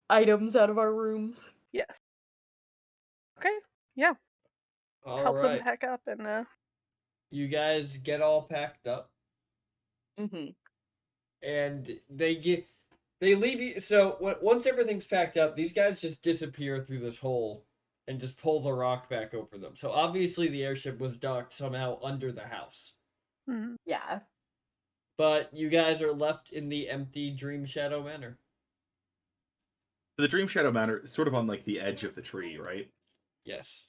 items out of our rooms. yes. Okay. Yeah. Help them Alright. pack up and You guys get all packed up. Mm-hmm. And they leave you. So once everything's packed up, these guys just disappear through this hole and just pull the rock back over them. So obviously the airship was docked somehow under the house. Mhm. Yeah. But you guys are left in the empty Dream Shadow Manor. The Dream Shadow Manor is sort of on like the edge of the tree, right? Yes.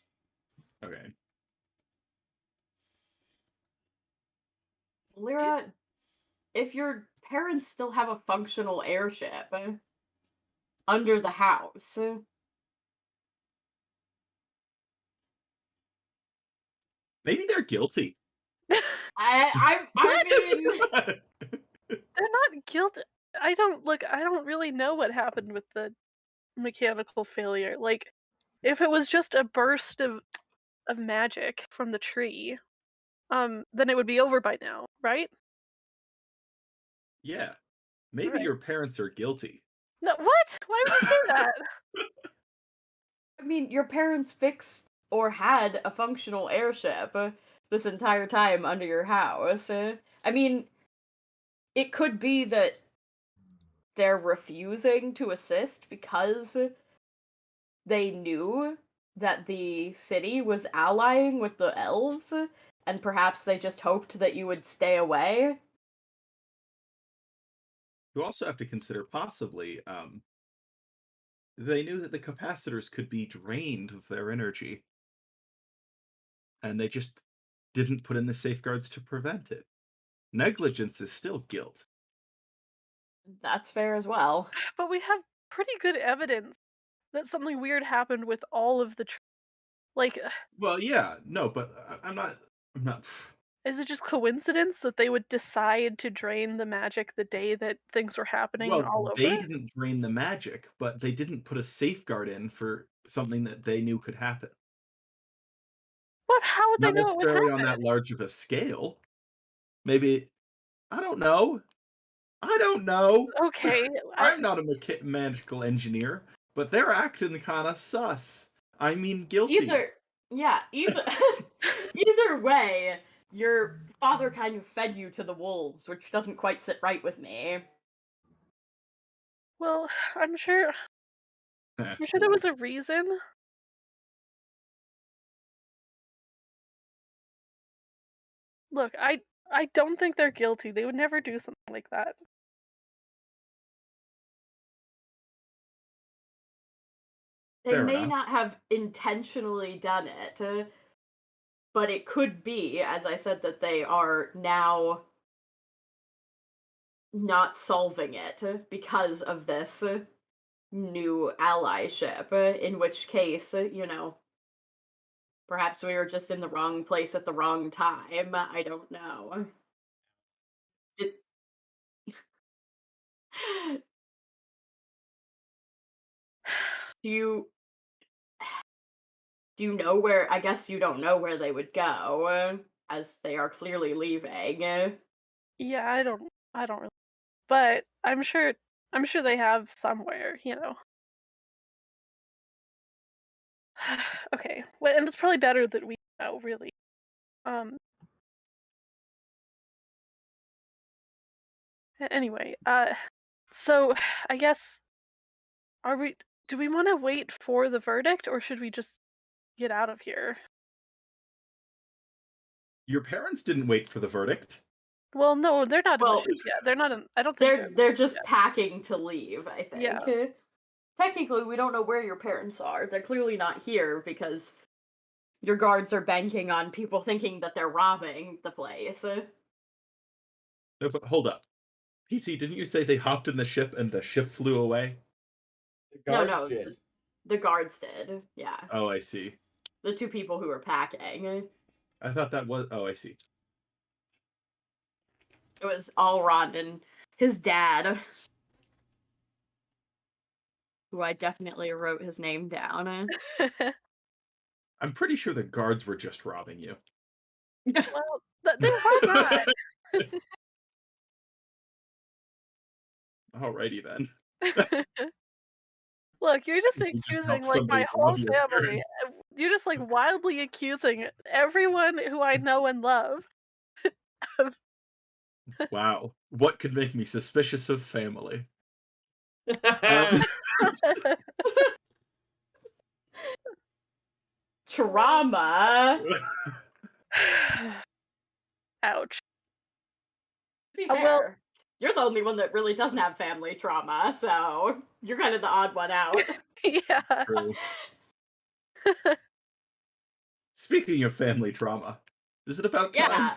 Okay. Lyra, if your parents still have a functional airship under the house, Maybe they're guilty. I mean, They're not guilty. I don't really know what happened with the mechanical failure. Like, if it was just a burst of magic from the tree, then it would be over by now, right? Yeah. Maybe Right. your parents are guilty. No, what? Why would you say that? I mean, your parents fixed or had a functional airship this entire time under your house. I mean, it could be that they're refusing to assist because they knew that the city was allying with the elves, and perhaps they just hoped that you would stay away. You also have to consider possibly they knew that the capacitors could be drained of their energy, and they just didn't put in the safeguards to prevent it. Negligence is still guilt. That's fair as well. But we have pretty good evidence that something weird happened with all of the like, Well, yeah, no, but I'm not. is it just coincidence that they would decide to drain the magic the day that things were happening Well, all they over? didn't drain the magic, but they didn't put a safeguard in for something that they knew could happen. But how would they Not know it would necessarily on that happen? large of a scale. Maybe I don't know. I don't know. Okay, I'm not a magical engineer, but they're acting kind of sus. I mean, guilty. Either way, your father kind of fed you to the wolves, which doesn't quite sit right with me. well, I'm sure there was a reason. Look, I don't think they're guilty. They would never do something like that. They Fair may enough. not have intentionally done it, but it could be, as I said, that they are now not solving it because of this new allyship, in which case, perhaps we were just in the wrong place at the wrong time. I don't know. Did do you do you know where I guess you don't know where they would go, as they are clearly leaving. Yeah, I don't really, but I'm sure they have somewhere, you know. Okay. Well, and it's probably better that we know, really. Um anyway, so I guess do we want to wait for the verdict or should we just get out of here? Your parents didn't wait for the verdict. Well, no, they're not in the Well, ship yet. They're not in I don't think they're in the they're ship just yet. packing to leave, I Yeah. think. Technically, we don't know where your parents are. They're clearly not here because your guards are banking on people thinking that they're robbing the place. No, but hold up. PT, didn't you say they hopped in the ship and the ship flew away? The No, guards no, did. the guards did. Yeah, Oh, I see. the two people who were packing. I thought that was. Oh, I see. It was Alrond and his dad, who I definitely wrote his name down. I'm pretty sure the guards were just robbing you. Well, they were not. Alrighty then. Look, you're just You just accusing helped like my somebody whole rob your family. parents. You're just like wildly accusing everyone who I know and love of Wow. What could make me suspicious of family? Um, Trauma. Ouch. To be Well, fair, you're the only one that really doesn't have family trauma, so you're kind of the odd one out. yeah. True. Speaking of family trauma, is it about time? Yeah.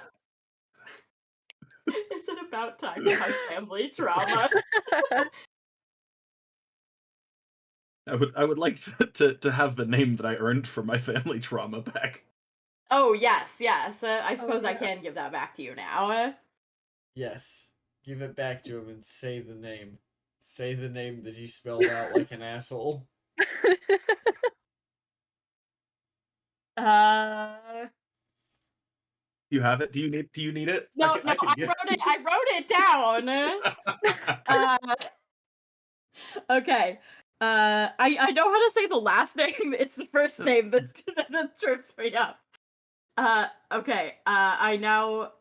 Is it about time to have family trauma? I would like to have the name that I earned for my family trauma back. Oh, yes, yes. I suppose I yeah. can give that back to you now. Yes. Give it back to him and say the name. Say the name that he spelled out like an asshole. You have it? Do you need it? No, I can I give wrote it. I wrote it down. Okay. I know how to say the last name. It's the first name that trips me up. Okay. I now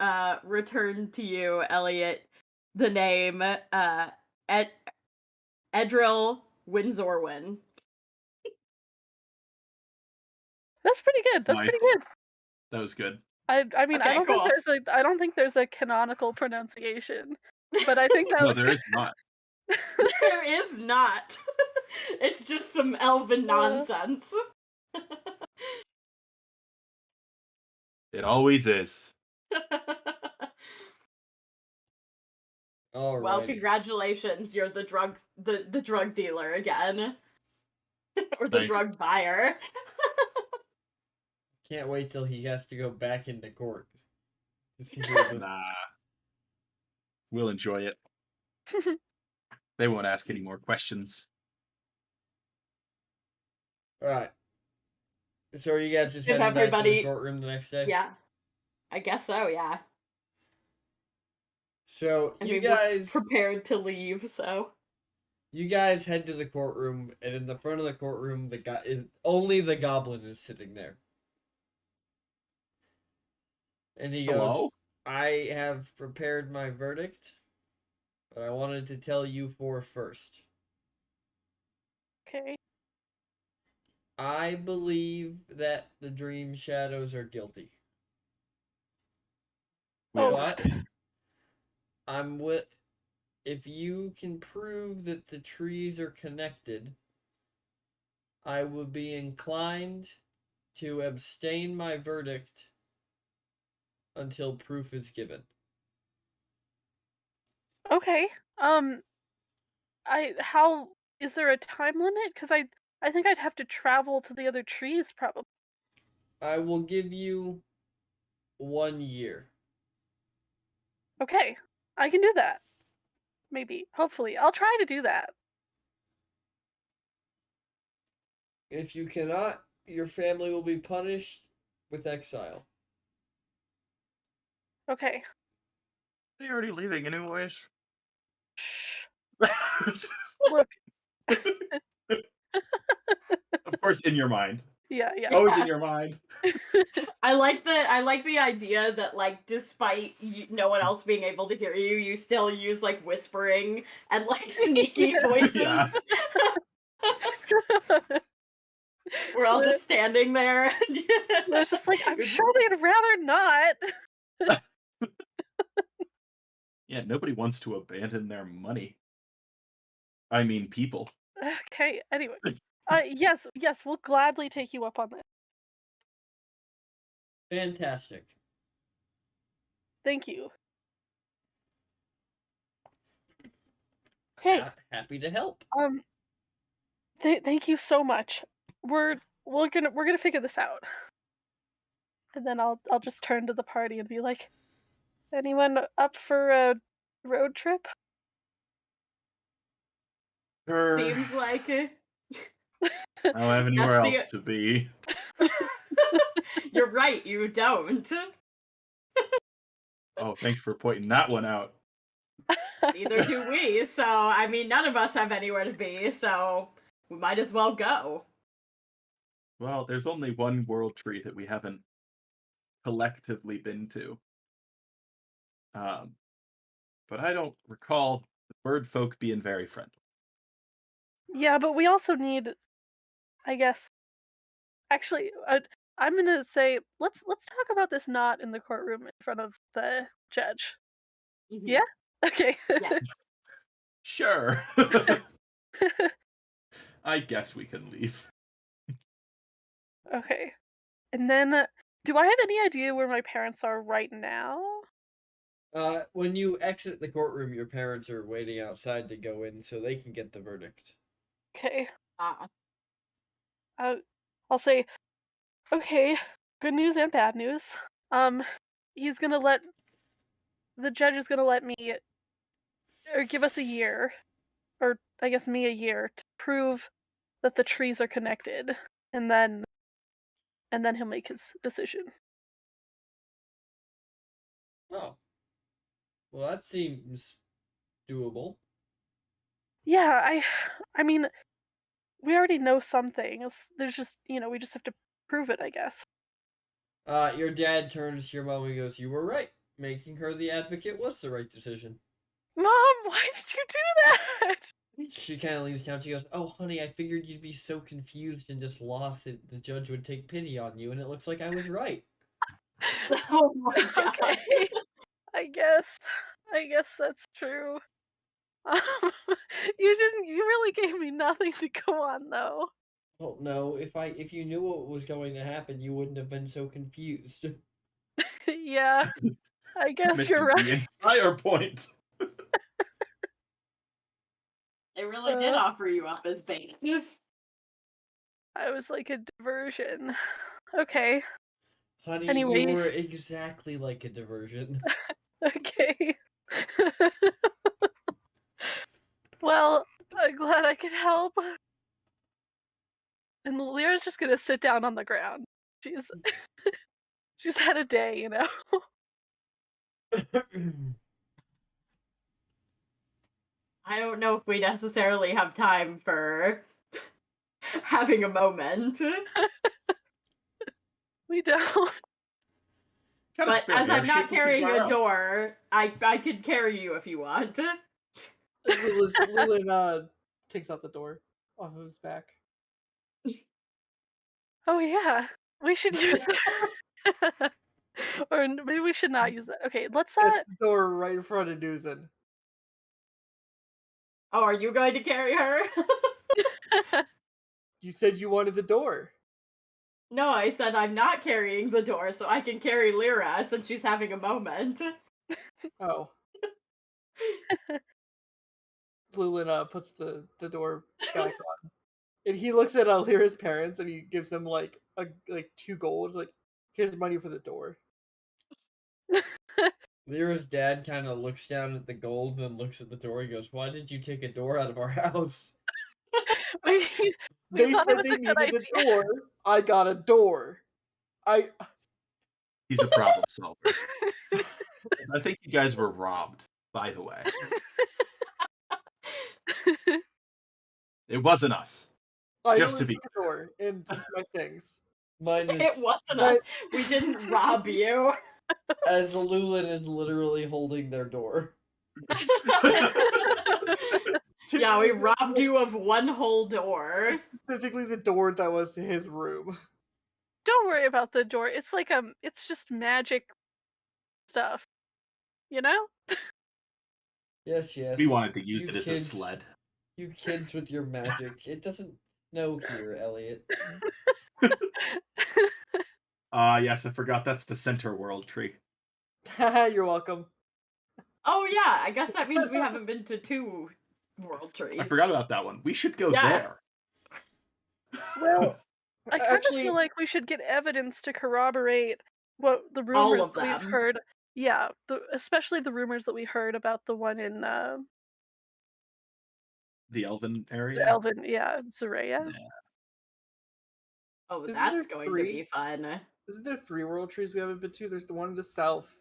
return to you, Elliot, the name Edril Windsorwin. That's pretty good. That's Nice. pretty good. That was good. I mean, Okay, cool. I don't think there's a canonical pronunciation, but I think that No, was there is not. There is not. It's just some elven nonsense. It always is. All Well, right. congratulations, you're the drug dealer again. Or the Thanks. drug buyer. Can't wait till he has to go back into court. To see who the... Nah. We'll enjoy it. They won't ask any more questions. All right. So are you guys just If heading back to the everybody- courtroom the next day? Yeah. I guess so, yeah. So I you mean, we're guys prepared to leave, so. you guys head to the courtroom, and in the front of the courtroom, only the goblin is sitting there. And he goes, Hello? I have prepared my verdict, but I wanted to tell you four first. Okay. I believe that the Dream Shadows are guilty. We Oh. understand. If you can prove that the trees are connected, I would be inclined to abstain my verdict until proof is given. Okay. How is there a time limit? Because I think I'd have to travel to the other trees probably. I will give you 1 year. Okay, I can do that. Maybe, hopefully, I'll try to do that. If you cannot, your family will be punished with exile. Okay. Are you already leaving anyways? Shh. Look. Of course, in your mind. Yeah. Always in your mind. I like the idea that, like, despite no one else being able to hear you, you still use, like, whispering and, like, sneaky voices. Yeah. We're all just standing there. It's just like, I'm You're sure they'd rather not. Yeah, nobody wants to abandon their money. I mean, people. Okay, anyway. Yes, we'll gladly take you up on that. Fantastic. Thank you. Okay. Happy to help. Thank you so much. We're gonna figure this out. And then I'll just turn to the party and be like, anyone up for a road trip? Sure. Seems like I don't have anywhere That's else to be. You're right, you don't. Oh, thanks for pointing that one out. Neither do we, so I mean none of us have anywhere to be, so we might as well go. Well, there's only one world tree that we haven't collectively been to. But I don't recall the bird folk being very friendly. Yeah, but we also need, I guess. Actually, I'm gonna say let's talk about this not in the courtroom in front of the judge. Mhm. Yeah. Okay. Yes. Sure. I guess we can leave. Okay. And then, do I have any idea where my parents are right now? When you exit the courtroom, your parents are waiting outside to go in so they can get the verdict. Okay. Uh-uh. I'll say, okay, good news and bad news. He's gonna let the judge is gonna let me, or give us a year, or I guess me a year to prove that the trees are connected, and then he'll make his decision. Oh. Well, that seems doable. Yeah, I mean, we already know some things. There's just, we just have to prove it, I guess. Your dad turns to your mom and goes, "You were right. Making her the advocate was the right decision." Mom, why did you do that? She kind of leans down. She goes, "Oh, honey, I figured you'd be so confused and just lost it. The judge would take pity on you, and it looks like I was right." Oh my god. Okay. I guess that's true. You really gave me nothing to go on though. Well, no, if you knew what was going to happen, you wouldn't have been so confused. Yeah, I guess Missed you're the right. entire point. They really did Uh, offer you up as bait. I was like a diversion. Okay. Honey, you Anyway, were exactly like a diversion. okay. Well, I'm glad I could help. And Lyra's just gonna sit down on the ground. She's she's had a day, you know. I don't know if we necessarily have time for having a moment. We don't. Got a But spare as I'm airship, not we can carrying fly a out. door, I could carry you if you want. Lulin takes out the door off of his back. Oh yeah, we should use that. Or maybe we should not use that. Okay, let's That's the door right in front of Newson. Oh, are you going to carry her? You said you wanted the door. No, I said I'm not carrying the door, so I can carry Lyra since she's having a moment. Oh. Lulin puts the door back on. And he looks at Lyra's parents and he gives them like 2 golds, like, here's money for the door. Lyra's dad kind of looks down at the gold, then looks at the door. He goes, "Why did you take a door out of our house?" we They thought it said was they a good needed idea. a door. I got a door. He's a problem solver. I think you guys were robbed, by the way. It wasn't us. Just to only be took the door and my things. Mine It is wasn't But- us. We didn't rob you. as Lulin is literally holding their door. Yeah, we robbed you of one whole door. Specifically the door that was to his room. Don't worry about the door. It's like it's just magic stuff. You know? Yes, yes. We wanted to use You it as a kids- sled. You kids with your magic. It doesn't snow here, Elliot. Yes, I forgot that's the center world tree. You're welcome. Oh yeah, I guess that means we haven't been to 2 world trees. I forgot about that one. We should go Yeah. there. Well, I kind of feel like we should get evidence to corroborate what the All rumors of that we've them. heard. Yeah, especially the rumors that we heard about the one in The Elven area. the Elven, yeah, Zaraya. Oh, Isn't that's there going 3? to be fun. Isn't there 3 world trees we haven't been to? There's the one in the south.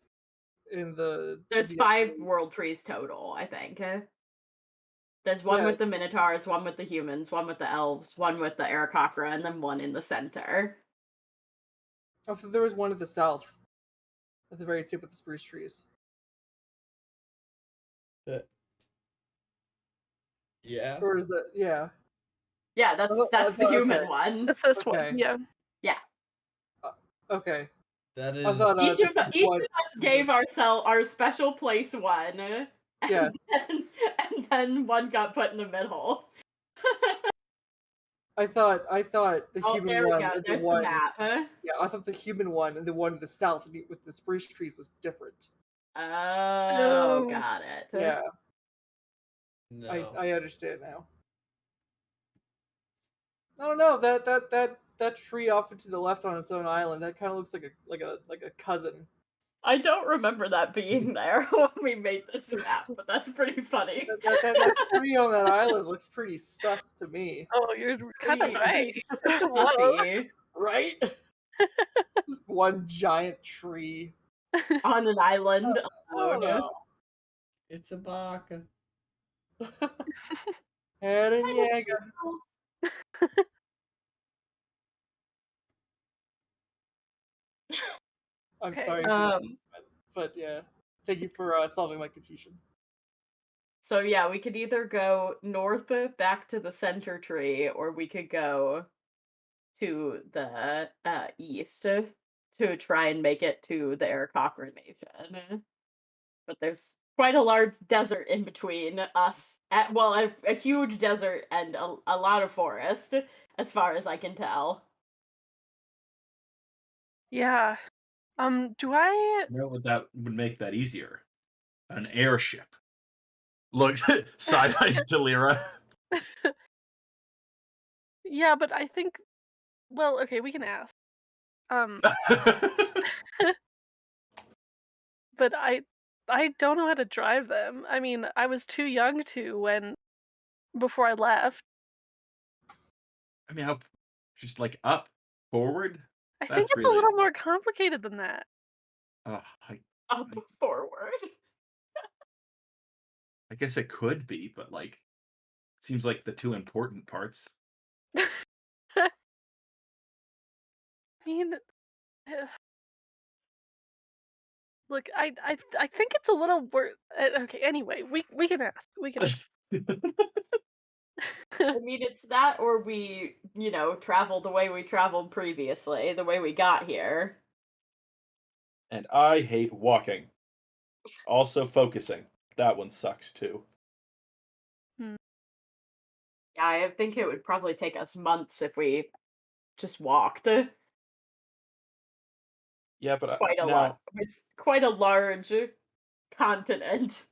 There's 5 world trees total, I think. There's one Yeah. with the Minotaurs, one with the humans, one with the elves, one with the Aarakocra, and then one in the center. I thought there was one at the south. At the very tip of the spruce trees. Yeah. Or is that yeah. Yeah, that's I the thought- human okay. one. That's this Okay. one, yeah. Okay. That is. I thought Each of this each one- of us gave ourselves our special place one. And Yes. then one got put in the middle. I thought the Oh, human there we one go. and There's the one. the map. Yeah, I thought the human one and the one in the south with the spruce trees was different. Oh, got it. Yeah, No. I understand now. I don't know that tree off to the left on its own island. That kind of looks like a cousin. I don't remember that being there when we made this map, but that's pretty funny. That tree on that island looks pretty sus to me. Oh, you're kind of right. Sussy. Right? Just one giant tree. On an island I don't alone. know. It's a baka. Eren I just- Yeager. I'm Okay, sorry, but yeah. Thank you for solving my confusion. So yeah, we could either go north back to the center tree, or we could go to the east to try and make it to the Aarakocra Nation. But there's quite a large desert in between us. A huge desert and a lot of forest, as far as I can tell. Yeah. Do I You know what that would make that easier? An airship. Look, side eyes to Lyra. Yeah, but I think well, okay, we can ask. Um, but I don't know how to drive them. I mean, I was too young to when before I left. I mean, how just like up, forward? I think That's it's a really. little more complicated than that. I, Up I, forward. I guess it could be, but like, seems like the two important parts. I mean, eh, look, I think it's a little okay, anyway, we can ask. We can ask. I mean, it's that or we, travel the way we traveled previously, the way we got here. And I hate walking. Also focusing. That one sucks too. Hmm. Yeah, I think it would probably take us months if we just walked. Yeah, but Quite a lot. now It's quite a large continent.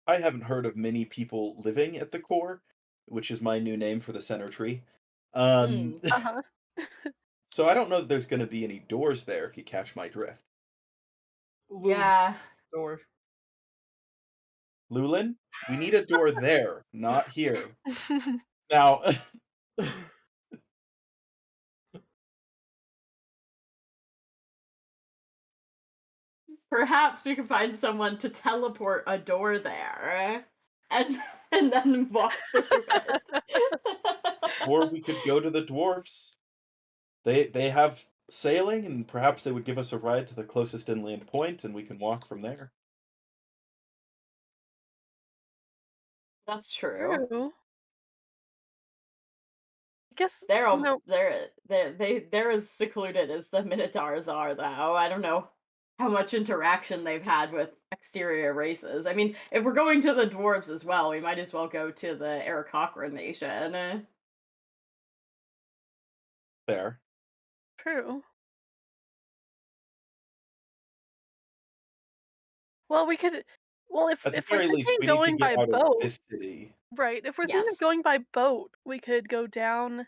I haven't heard of many people living at the core, which is my new name for the center tree. Mm. Uh-huh. So I don't know that there's going to be any doors there if you catch my drift. Yeah. Door. Lulin, we need a door there, not here. Now, Perhaps we could find someone to teleport a door there and and then walk through it. or we could go to the dwarfs. They have sailing, and perhaps they would give us a ride to the closest inland point, and we can walk from there. That's true. True. I guess, They're you all know, they're as secluded as the Minotaurs are, though. I don't know how much interaction they've had with exterior races. I mean, if we're going to the dwarves as well, we might as well go to the Aarakocra nation. There. true. Well, we could well, At the if we're very least, thinking we need to going by get out of boat, this city. right, if we're thinking of Yes. going by boat, we could go down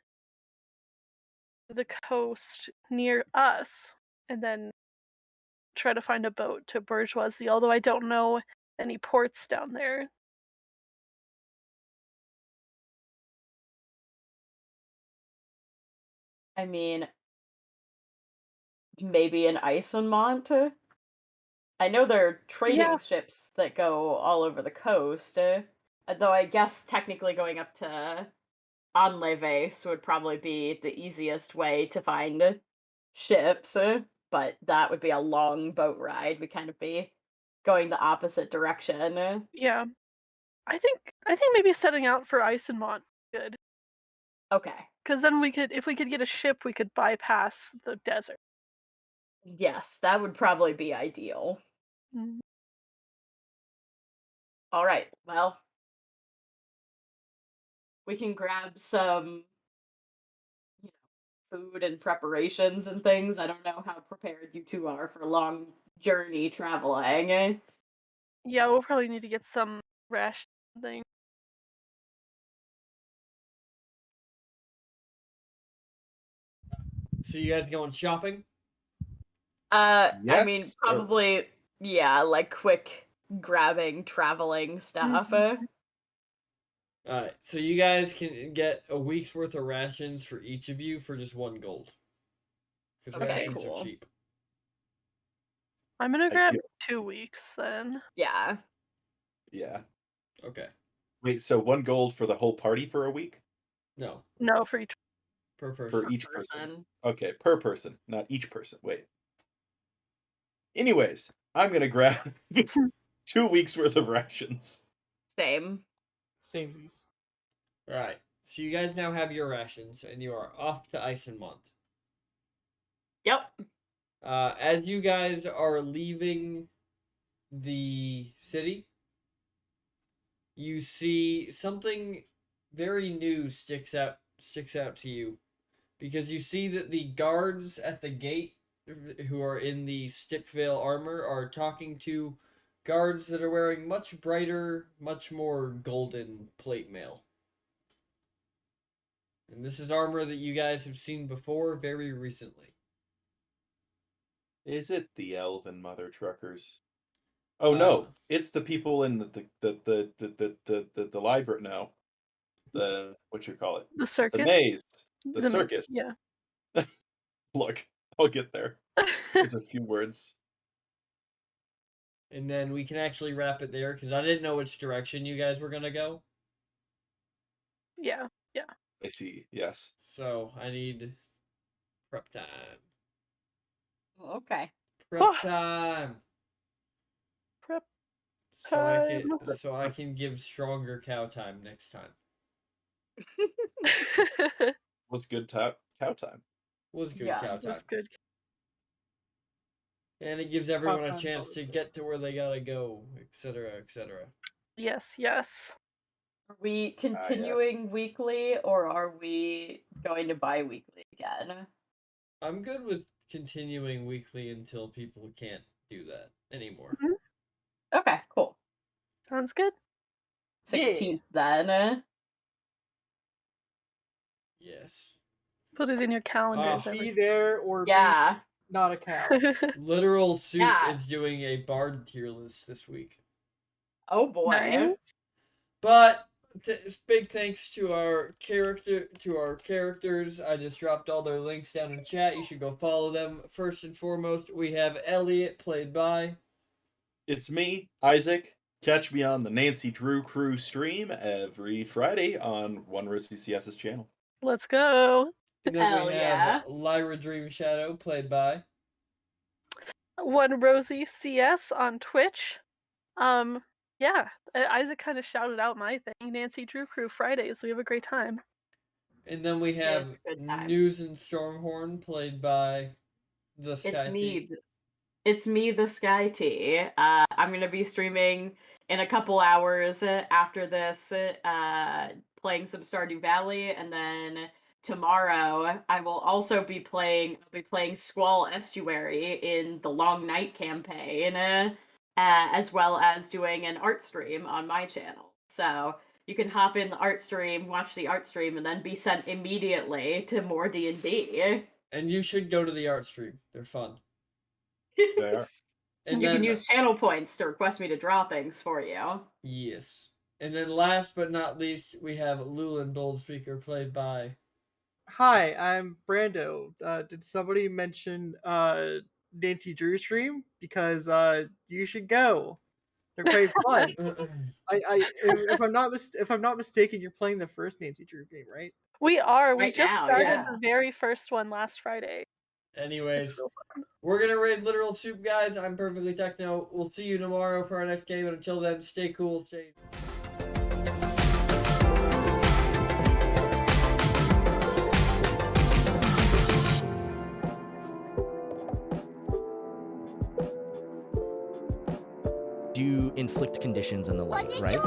the coast near us and then try to find a boat to Bourgeoisie, although I don't know any ports down there. I mean, maybe an Isonmont. I know there are Yeah, trading ships that go all over the coast, though I guess technically going up to Anleves would probably be the easiest way to find ships, but that would be a long boat ride. We kind of be going the opposite direction. yeah. I think maybe setting out for Isonmont good, Okay. because then we could if we could get a ship, we could bypass the desert. Yes, that would probably be ideal. Mm. All right. Well, we can grab some, you food and preparations and things. I don't know how prepared you two are for long journey traveling. Yeah, we'll probably need to get some ration thing. So you guys going shopping? I mean, Yes, sir. probably, yeah, like quick grabbing, traveling stuff. Mhm. Alright, so you guys can get a week's worth of rations for each of you for just 1 gold. Because Okay, rations are cool. cheap. I'm gonna I grab feel. 2 weeks then. Yeah, Yeah. Okay. Wait, so 1 gold for the whole party for a week? No, No, for each. per For person. each person. person. Okay, per person, not each person. Wait. Anyways, I'm gonna grab 2 weeks worth of rations. Same. Samesies. Alright, so you guys now have your rations, and you are off to Isonmont. Yep. As you guys are leaving the city, you see something very new sticks out to you, because you see that the guards at the gate who are in the Stickvale armor are talking to guards that are wearing much brighter, much more golden plate mail. And this is armor that you guys have seen before very recently. Is it the Elven Mother Truckers? Oh no, it's the people in the library. No, the what you call it? The circus. The maze. The maze, circus. yeah. Look, I'll get there. There's a few words. And then we can actually wrap it there, because I didn't know which direction you guys were gonna go. Yeah. I see. Yes. So I need prep time. Okay. Prep time. Prep So time. I can give stronger cow time next time. Was good cow time. Was good Yeah, cow time. That's good. And it gives everyone a time's chance always to good. get to where they gotta go, etc., etc. Yes. Are we continuing weekly, or are we going to bi-weekly again? I'm good with continuing weekly until people can't do that anymore. Okay, cool. Sounds good. 16th then. Yes. Put it in your calendars. Be there or Yeah. be not a cow. Literal Soup Yeah. is doing a bard tier list this week. Oh boy. Nice. But big thanks to our characters. I just dropped all their links down in chat. You should go follow them. First and foremost, we have Elliot, played by. It's me, Isaac. Catch me on the Nancy Drew Crew stream every Friday on One Rosie CS's channel. Let's go. And then Hell we yeah. have Lyra Dream Shadow, played by. One Rosie CS on Twitch. Yeah, Isaac kind of shouted out my thing. Nancy Drew Crew Fridays. We have a great time. And then we It is have a good time. News and Stormhorn, played by the Sky It's Tea. me. It's me, the Sky Tea. I'm gonna be streaming in a couple hours after this, playing some Stardew Valley, and then tomorrow I will also be playing. I'll be playing Squall Estuary in the Long Night campaign, as well as doing an art stream on my channel. So you can hop in the art stream, watch the art stream, and then be sent immediately to more D&D. And you should go to the art stream. They're fun. They are. And you then, can use channel points to request me to draw things for you. Yes. And then last but not least, we have Lulin Boldspeaker, played by. Hi, I'm Brando. Did somebody mention Nancy Drew stream? Because you should go. They're quite fun. If I'm not mistaken, you're playing the first Nancy Drew game, right? We are. We Right just now, started yeah. the very first one last Friday. Anyways, It's so fun. we're gonna raid Literal Soup, guys. I'm Perfectly Techno. We'll see you tomorrow for our next game, and until then, stay cool, stay. Do inflict conditions and the like, right?